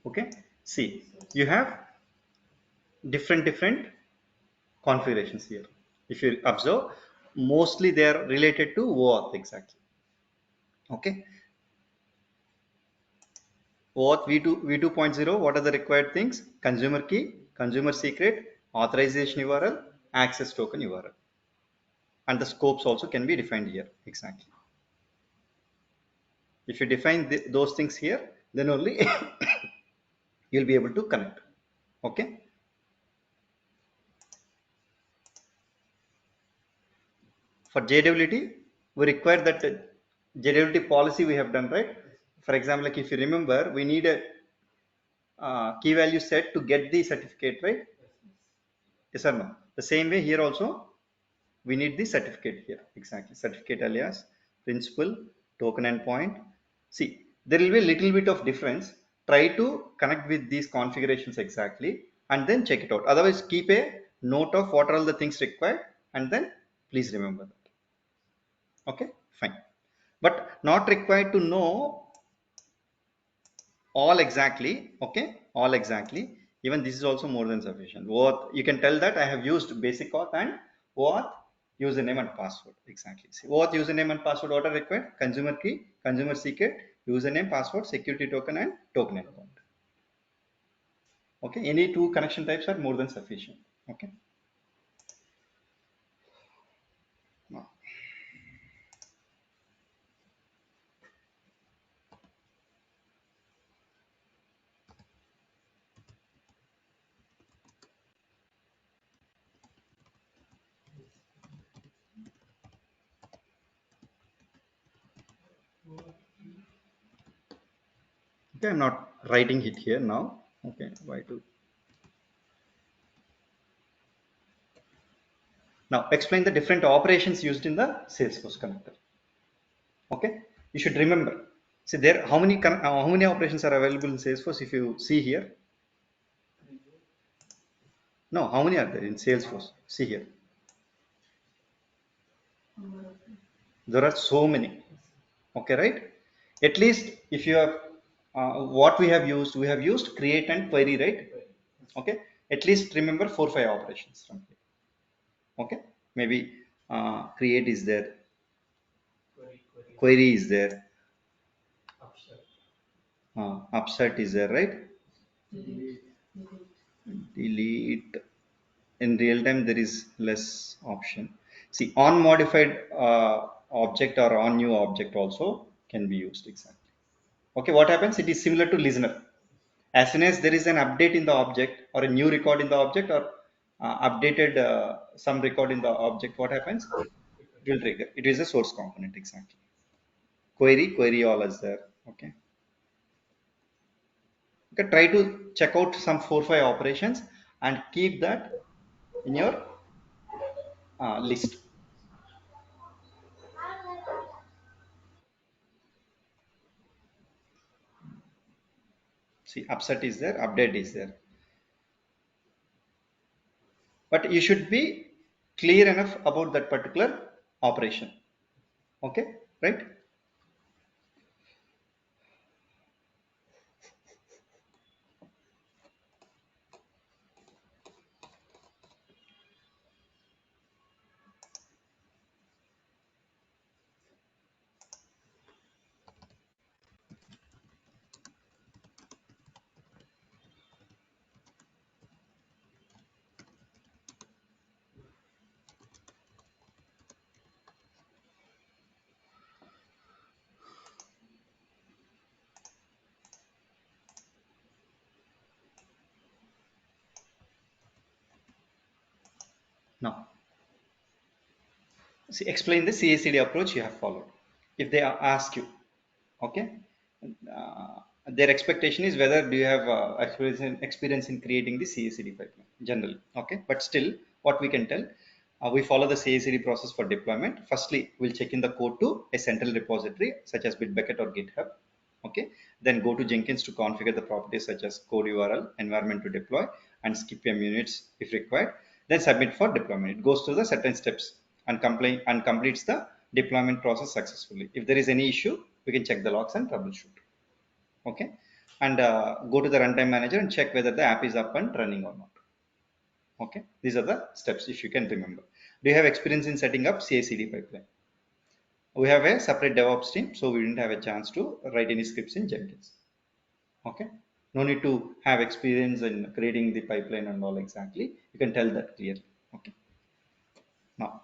A: okay, see, you have different configurations here. If you observe, mostly they are related to OAuth exactly. Okay, OAuth v2.0, what are the required things? Consumer key, consumer secret, authorization URL, access token URL, and the scopes also can be defined here exactly. If you define those things here, then only you'll be able to connect. Okay, For JWT, we require that JWT policy we have done, right? For example, like if you remember, we need a key value set to get the certificate, right? Yes or no? The same way here also, we need the certificate here. Exactly. Certificate alias, principal, token endpoint. See, there will be a little bit of difference. Try to connect with these configurations exactly and then check it out. Otherwise, keep a note of what are all the things required and then please remember that. Okay, fine. But not required to know all exactly. Okay, all exactly. Even this is also more than sufficient. What you can tell that I have used basic auth and what username and password. Exactly. See, what username and password what are required? Consumer key, consumer secret, username, password, security token and token endpoint. Okay, any two connection types are more than sufficient. Okay, now, okay, I'm not writing it here now. Okay, why to now explain the different operations used in the Salesforce connector. Okay, you should remember. See there, how many operations are available in Salesforce? If you see here, no, how many are there in Salesforce? See here, there are so many. Okay, right? At least if you have what we have used create and query, right? Okay, at least remember 4 5 operations from here. Okay, maybe create is there, query is there, upsert is there, right? Delete. In real time there is less option. See, on modified object or on new object also can be used. Exactly. Okay, what happens? It is similar to listener. As soon as there is an update in the object or a new record in the object or updated some record in the object, what happens? It will trigger. It is a source component. Exactly. Query all is there. Okay, okay, try to check out some 4 5 operations and keep that in your list. See, upset is there, update is there, but you should be clear enough about that particular operation. Okay, right? Now, see, explain the CACD approach you have followed. If they ask you, okay, their expectation is whether do you have experience in creating the CACD pipeline generally. Okay, but still, what we can tell, we follow the CACD process for deployment. Firstly, we'll check in the code to a central repository such as Bitbucket or GitHub. Okay, then go to Jenkins to configure the properties such as code URL, environment to deploy, and skip MUnits if required. Then submit for deployment. It goes through the certain steps and completes the deployment process successfully. If there is any issue, we can check the logs and troubleshoot. Okay, and go to the runtime manager and check whether the app is up and running or not. Okay, these are the steps if you can remember. Do you have experience in setting up CI/CD pipeline? We have a separate DevOps team, so we didn't have a chance to write any scripts in Jenkins. Okay, no need to have experience in creating the pipeline and all. Exactly, you can tell that clearly. Okay, now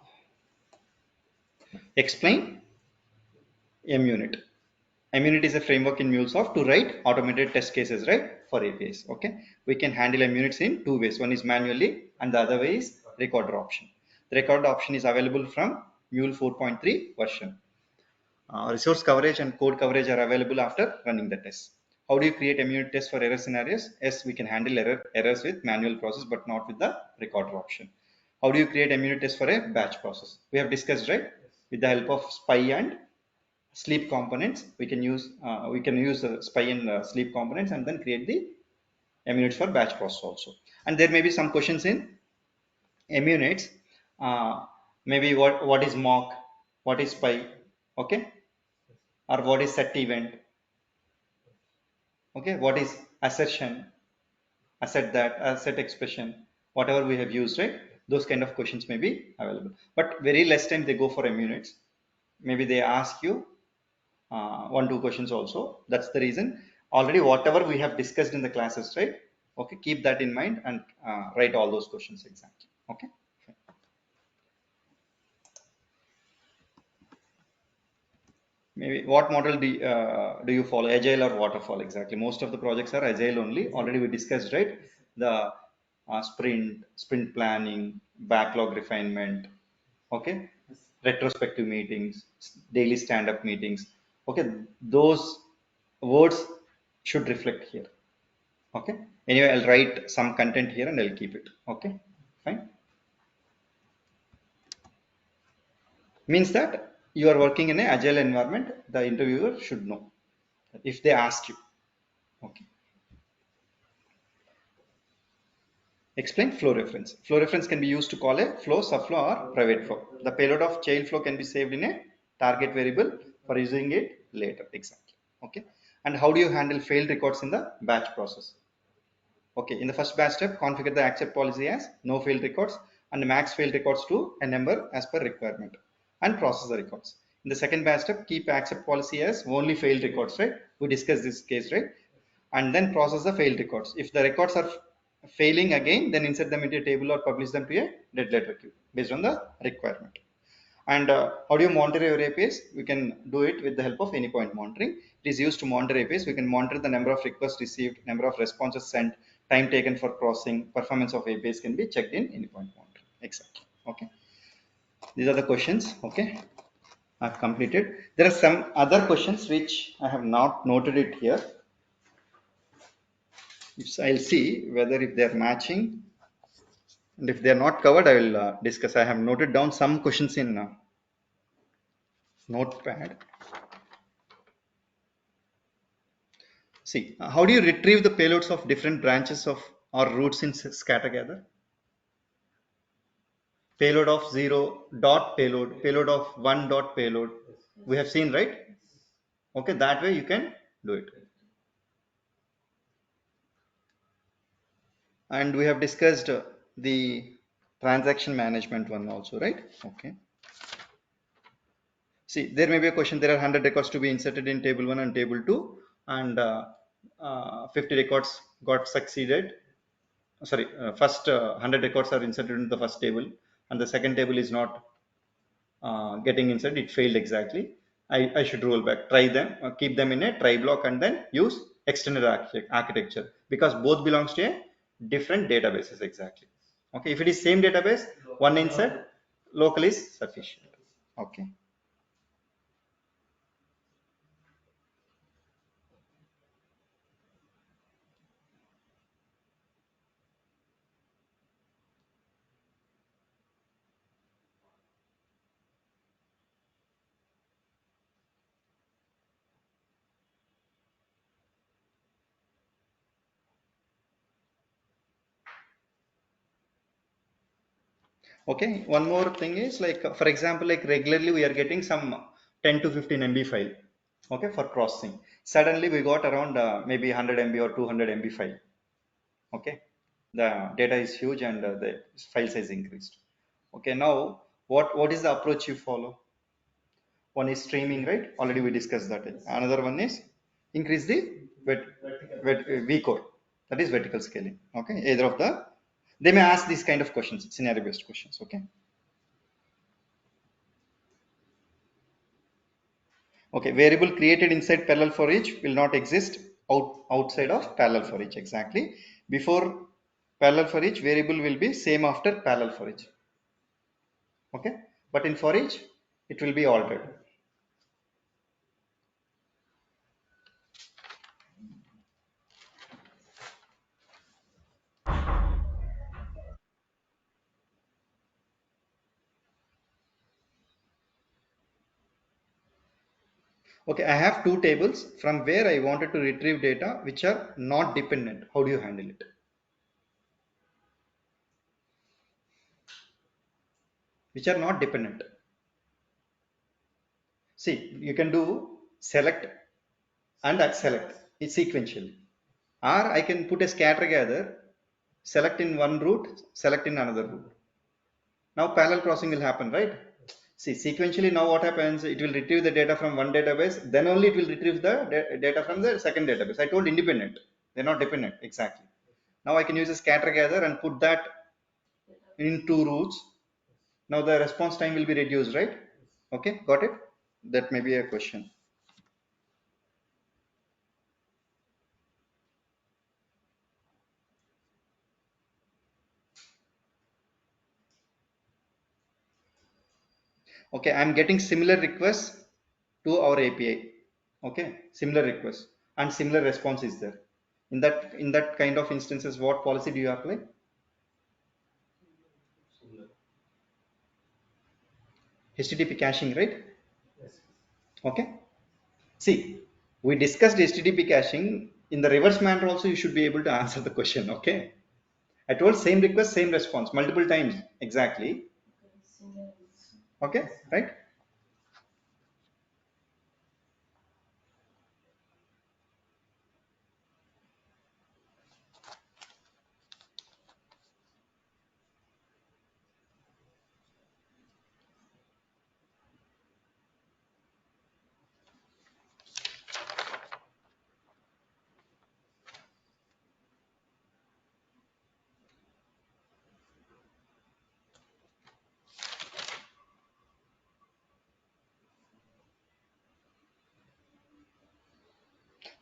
A: explain MUnit. MUnit is a framework in MuleSoft to write automated test cases, right, for APIs. Okay, we can handle MUnits in two ways. One is manually and the other way is recorder option. The recorder option is available from Mule 4.3 version. Resource coverage and code coverage are available after running the test. How do you create a MUnit test for error scenarios? Yes, we can handle errors with manual process, but not with the recorder option. How do you create a MUnit test for a batch process? We have discussed, right? With the help of spy and sleep components, we can use spy and sleep components and then create the MUnits for batch process also. And there may be some questions in MUnits. Maybe what is mock, what is spy, okay, or what is set event, okay, what is assertion, assert that, assert expression, whatever we have used, right? Those kind of questions may be available, but very less time they go for MUnits. Maybe they ask you 1-2 questions also. That's the reason already whatever we have discussed in the classes, right? Okay, keep that in mind and write all those questions exactly. Okay. Maybe what model do you follow, agile or waterfall? Exactly, most of the projects are agile only. Already we discussed, right? The sprint planning, backlog refinement, okay, retrospective meetings, daily stand-up meetings, okay, those words should reflect here. Okay, anyway, I'll write some content here and I'll keep it. Okay, fine. Means that you are working in an agile environment, the interviewer should know if they ask you. Okay. Explain flow reference. Flow reference can be used to call a flow, subflow, or private flow. The payload of child flow can be saved in a target variable for using it later. Exactly. Okay. And how do you handle failed records in the batch process? Okay. In the first batch step, configure the accept policy as no failed records and max failed records to a number as per requirement and process the records. In the second batch step, keep accept policy as only failed records, right? We discussed this case, right? And then process the failed records. If the records are failing again, then insert them into a table or publish them to a dead letter queue based on the requirement. And how do you monitor your APIs? We can do it with the help of AnyPoint monitoring. It is used to monitor APIs. We can monitor the number of requests received, number of responses sent, time taken for processing, performance of APIs can be checked in AnyPoint monitoring. Exactly. Okay. These are the questions. Okay. I've completed. There are some other questions which I have not noted it here. I'll see whether if they're matching, and if they're not covered, I will discuss. I have noted down some questions in Notepad. See, how do you retrieve the payloads of different branches of or routes in scattergather? Payload of 0 dot payload, payload of 1 dot payload. We have seen, right? Okay, that way you can do it. And we have discussed the transaction management one also, right? Okay. See, there may be a question. There are 100 records to be inserted in table 1 and table 2, and 50 records got succeeded. Sorry, first 100 records are inserted into the first table, and the second table is not getting inserted. It failed exactly. I should roll back, try them, keep them in a try block, and then use extended architecture because both belongs to a different databases exactly. Okay, if it is same database, one insert local is sufficient. Okay. Okay, one more thing is like, for example, like regularly we are getting some 10 to 15 MB file, okay, for processing. Suddenly we got around maybe 100 MB or 200 MB file. Okay, the data is huge and the file size increased. Okay, now what is the approach you follow? One is streaming, right? Already we discussed that. Another one is increase the vCore, that is vertical scaling. Okay, either of the, they may ask these kind of questions, scenario based questions. Okay. Okay, variable created inside parallel for each will not exist outside of parallel for each. Exactly. Before parallel for each, variable will be same after parallel for each. Okay, but in for each, it will be altered. Okay, I have two tables from where I wanted to retrieve data which are not dependent. How do you handle it? Which are not dependent. See, you can do select and select it sequentially. Or I can put a scatter gather, select in one route, select in another route. Now parallel processing will happen, right? See, sequentially now what happens, it will retrieve the data from one database, then only it will retrieve the data from the second database. I told independent, they're not dependent, exactly. Now I can use a scatter gather and put that in two routes. Now the response time will be reduced, right? Okay, got it? That may be a question. Okay, I'm getting similar requests to our API. Okay, similar requests and similar response is there. In that kind of instances, what policy do you apply? HTTP caching, right? Okay. See, we discussed HTTP caching. In the reverse manner also, you should be able to answer the question. Okay. I told same request, same response multiple times. Exactly. Okay, right?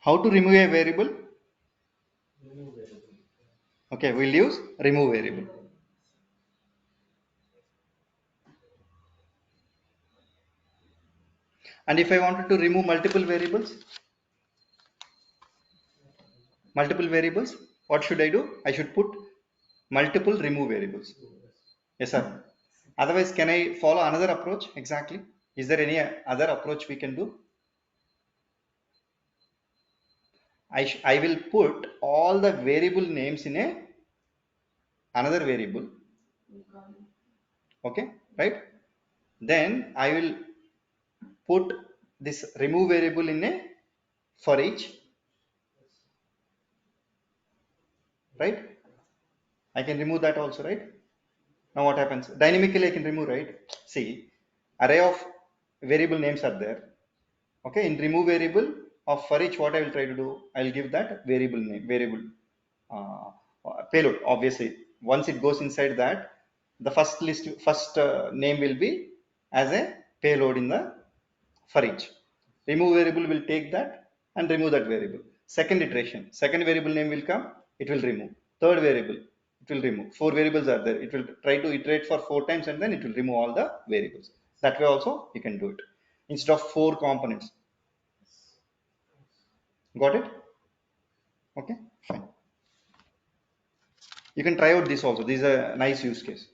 A: How to remove a variable? Okay, we'll use remove variable. And if I wanted to remove multiple variables, what should I do? I should put multiple remove variables. Yes, sir. Otherwise, can I follow another approach? Exactly. Is there any other approach we can do? I will put all the variable names in a another variable. Okay, right? Then I will put this remove variable in a for each, right? I can remove that also, right? Now what happens? Dynamically I can remove, right? See, array of variable names are there. Okay, in remove variable of for each, what I will try to do, I will give that variable name, variable uh, payload. Obviously, once it goes inside that, the first name will be as a payload in the for each. Remove variable will take that and remove that variable. Second iteration, second variable name will come, it will remove. Third variable, it will remove. Four variables are there. It will try to iterate for 4 times and then it will remove all the variables. That way also you can do it instead of 4 components. Got it? Okay, fine. You can try out this also. This is a nice use case.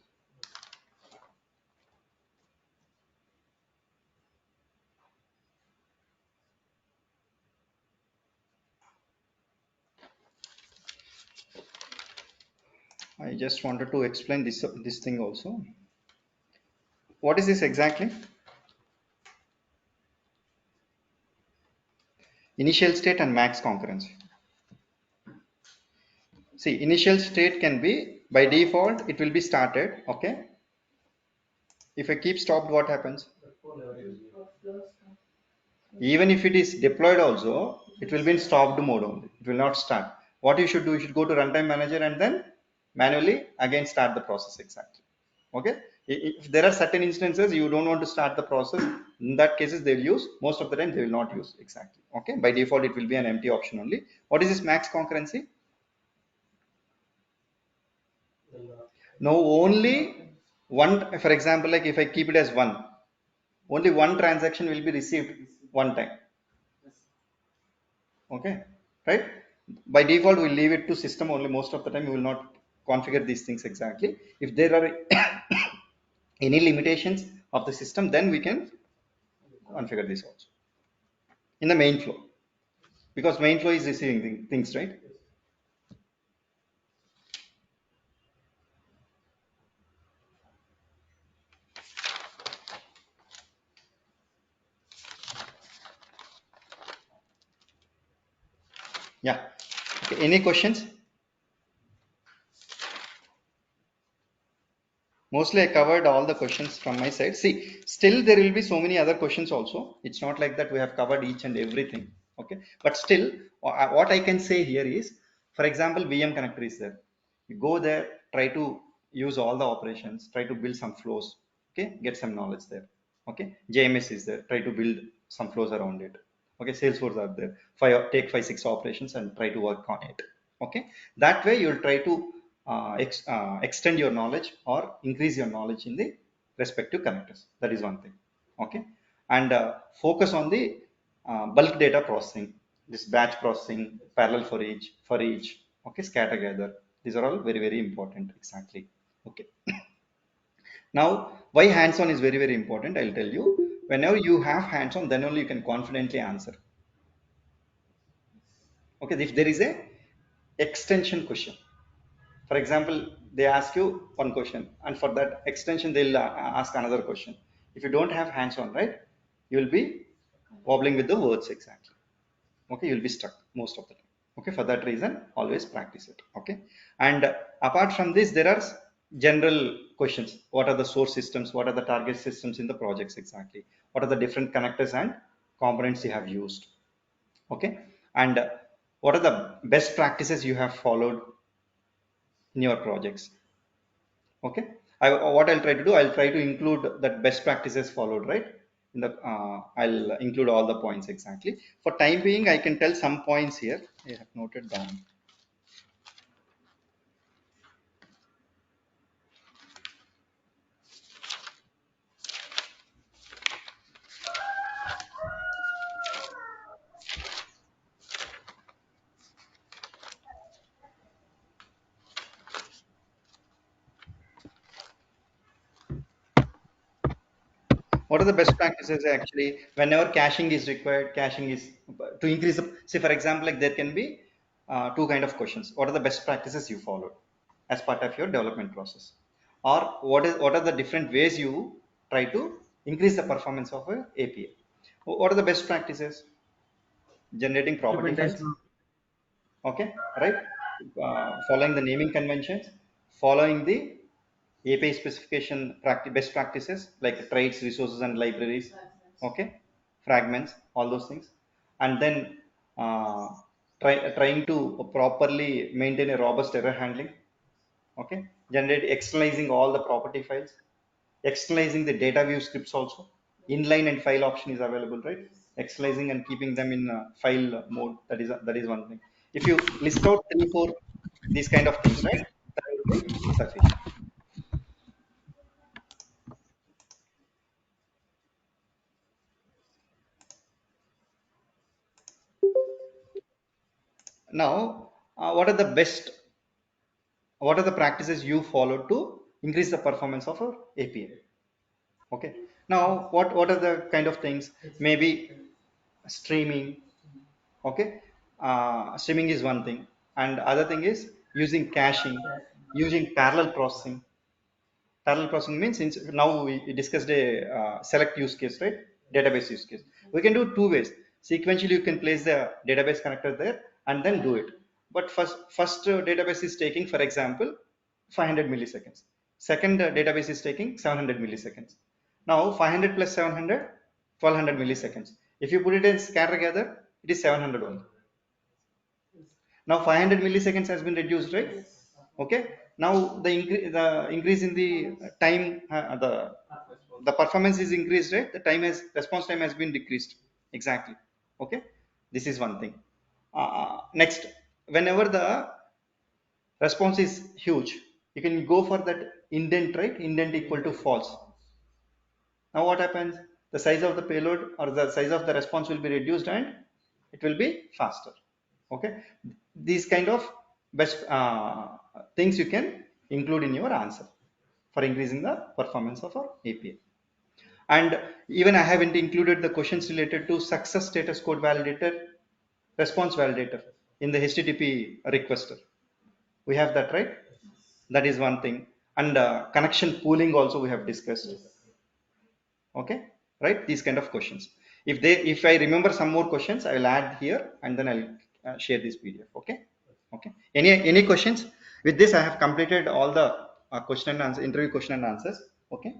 A: I just wanted to explain this thing also. What is this exactly? Initial state and max concurrency. See, initial state can be by default, it will be started. Okay. If I keep stopped, what happens? Even if it is deployed also, it will be in stopped mode only. It will not start. What you should do, you should go to runtime manager and then manually again start the process exactly. Okay. If there are certain instances you don't want to start the process, in that cases they will use, most of the time they will not use exactly. Okay. By default, it will be an empty option only. What is this max concurrency? No, only one, for example, like if I keep it as 1, Only one transaction will be received one time. Okay, right? By default, we'll leave it to system only. Most of the time, we will not configure these things exactly. If there are any limitations of the system, then we can configure this also in the main flow, because main flow is receiving things, right? Yeah. Okay. Any questions? Mostly I covered all the questions from my side. See, still there will be so many other questions also. It's not like that we have covered each and everything. Okay. But still, what I can say here is, for example, VM connector is there. You go there, try to use all the operations, try to build some flows. Okay. Get some knowledge there. Okay. JMS is there. Try to build some flows around it. Okay. Salesforce are there. Take 5, 6 operations and try to work on it. Okay. That way you'll try to extend your knowledge or increase your knowledge in the respective connectors. That is one thing. Okay. And focus on the bulk data processing, this batch processing, parallel for each. Okay. Scatter gather. These are all very, very important. Exactly. Okay. Now, why hands-on is very, very important, I'll tell you. Whenever you have hands-on, then only you can confidently answer. Okay, if there is a extension question, for example, they ask you one question, and for that extension, they'll ask another question. If you don't have hands-on, right, you will be wobbling with the words exactly. Okay, you'll be stuck most of the time. Okay, for that reason, always practice it. Okay, and apart from this, there are general questions. What are the source systems? What are the target systems in the projects exactly? What are the different connectors and components you have used? Okay, and what are the best practices you have followed in your projects? Okay, what I'll try to do, I'll try to include that best practices followed, right? In the I'll include all the points exactly. For time being, I can tell some points here. I have noted down. What are the best practices actually? Whenever caching is required, caching is to increase the, say for example, like there can be two kind of questions. What are the best practices you followed as part of your development process, or what are the different ways you try to increase the performance of a API? What are the best practices? Generating property files.
C: Implementation.
A: Okay, right? Following the naming conventions, following the API specification best practices like traits, resources and libraries. Okay, fragments, all those things. And then uh, trying to properly maintain a robust error handling. Okay, generate externalizing all the property files, externalizing the data view scripts also. Inline and file option is available, right? Externalizing and keeping them in file mode. That is one thing. If you list out 3 4 these kind of things, right, that will be sufficient. Now what are the practices you follow to increase the performance of our API? Okay, now what are the kind of things? Maybe streaming. Okay, streaming is one thing, and other thing is using caching, using parallel processing. Parallel processing means, since now we discussed a select use case, right? Database use case. We can do two ways. Sequentially, you can place the database connector there and then do it. But first database is taking, for example, 500 milliseconds. Second database is taking 700 milliseconds. Now 500 plus 700, 1200 milliseconds. If you put it in scatter gather, it is 700 only. Now 500 milliseconds has been reduced, right? Okay, now the increase in the time, the performance is increased, right? The time has response time has been decreased. Exactly. Okay, this is one thing. Next, whenever the response is huge, you can go for that indent, right? Indent equal to false. Now what happens? the size of the payload or the size of the response will be reduced and it will be faster. Okay, these kind of best things you can include in your answer for increasing the performance of our API. And even I haven't included the questions related to success status code validator, response validator in the HTTP requester. We have that, right? That is one thing. And connection pooling also we have discussed. Okay, right? These kind of questions. If I remember some more questions, I will add here and then I'll share this PDF. Okay. Okay. Any questions? With this, I have completed all the question and answer, interview question and answers. Okay.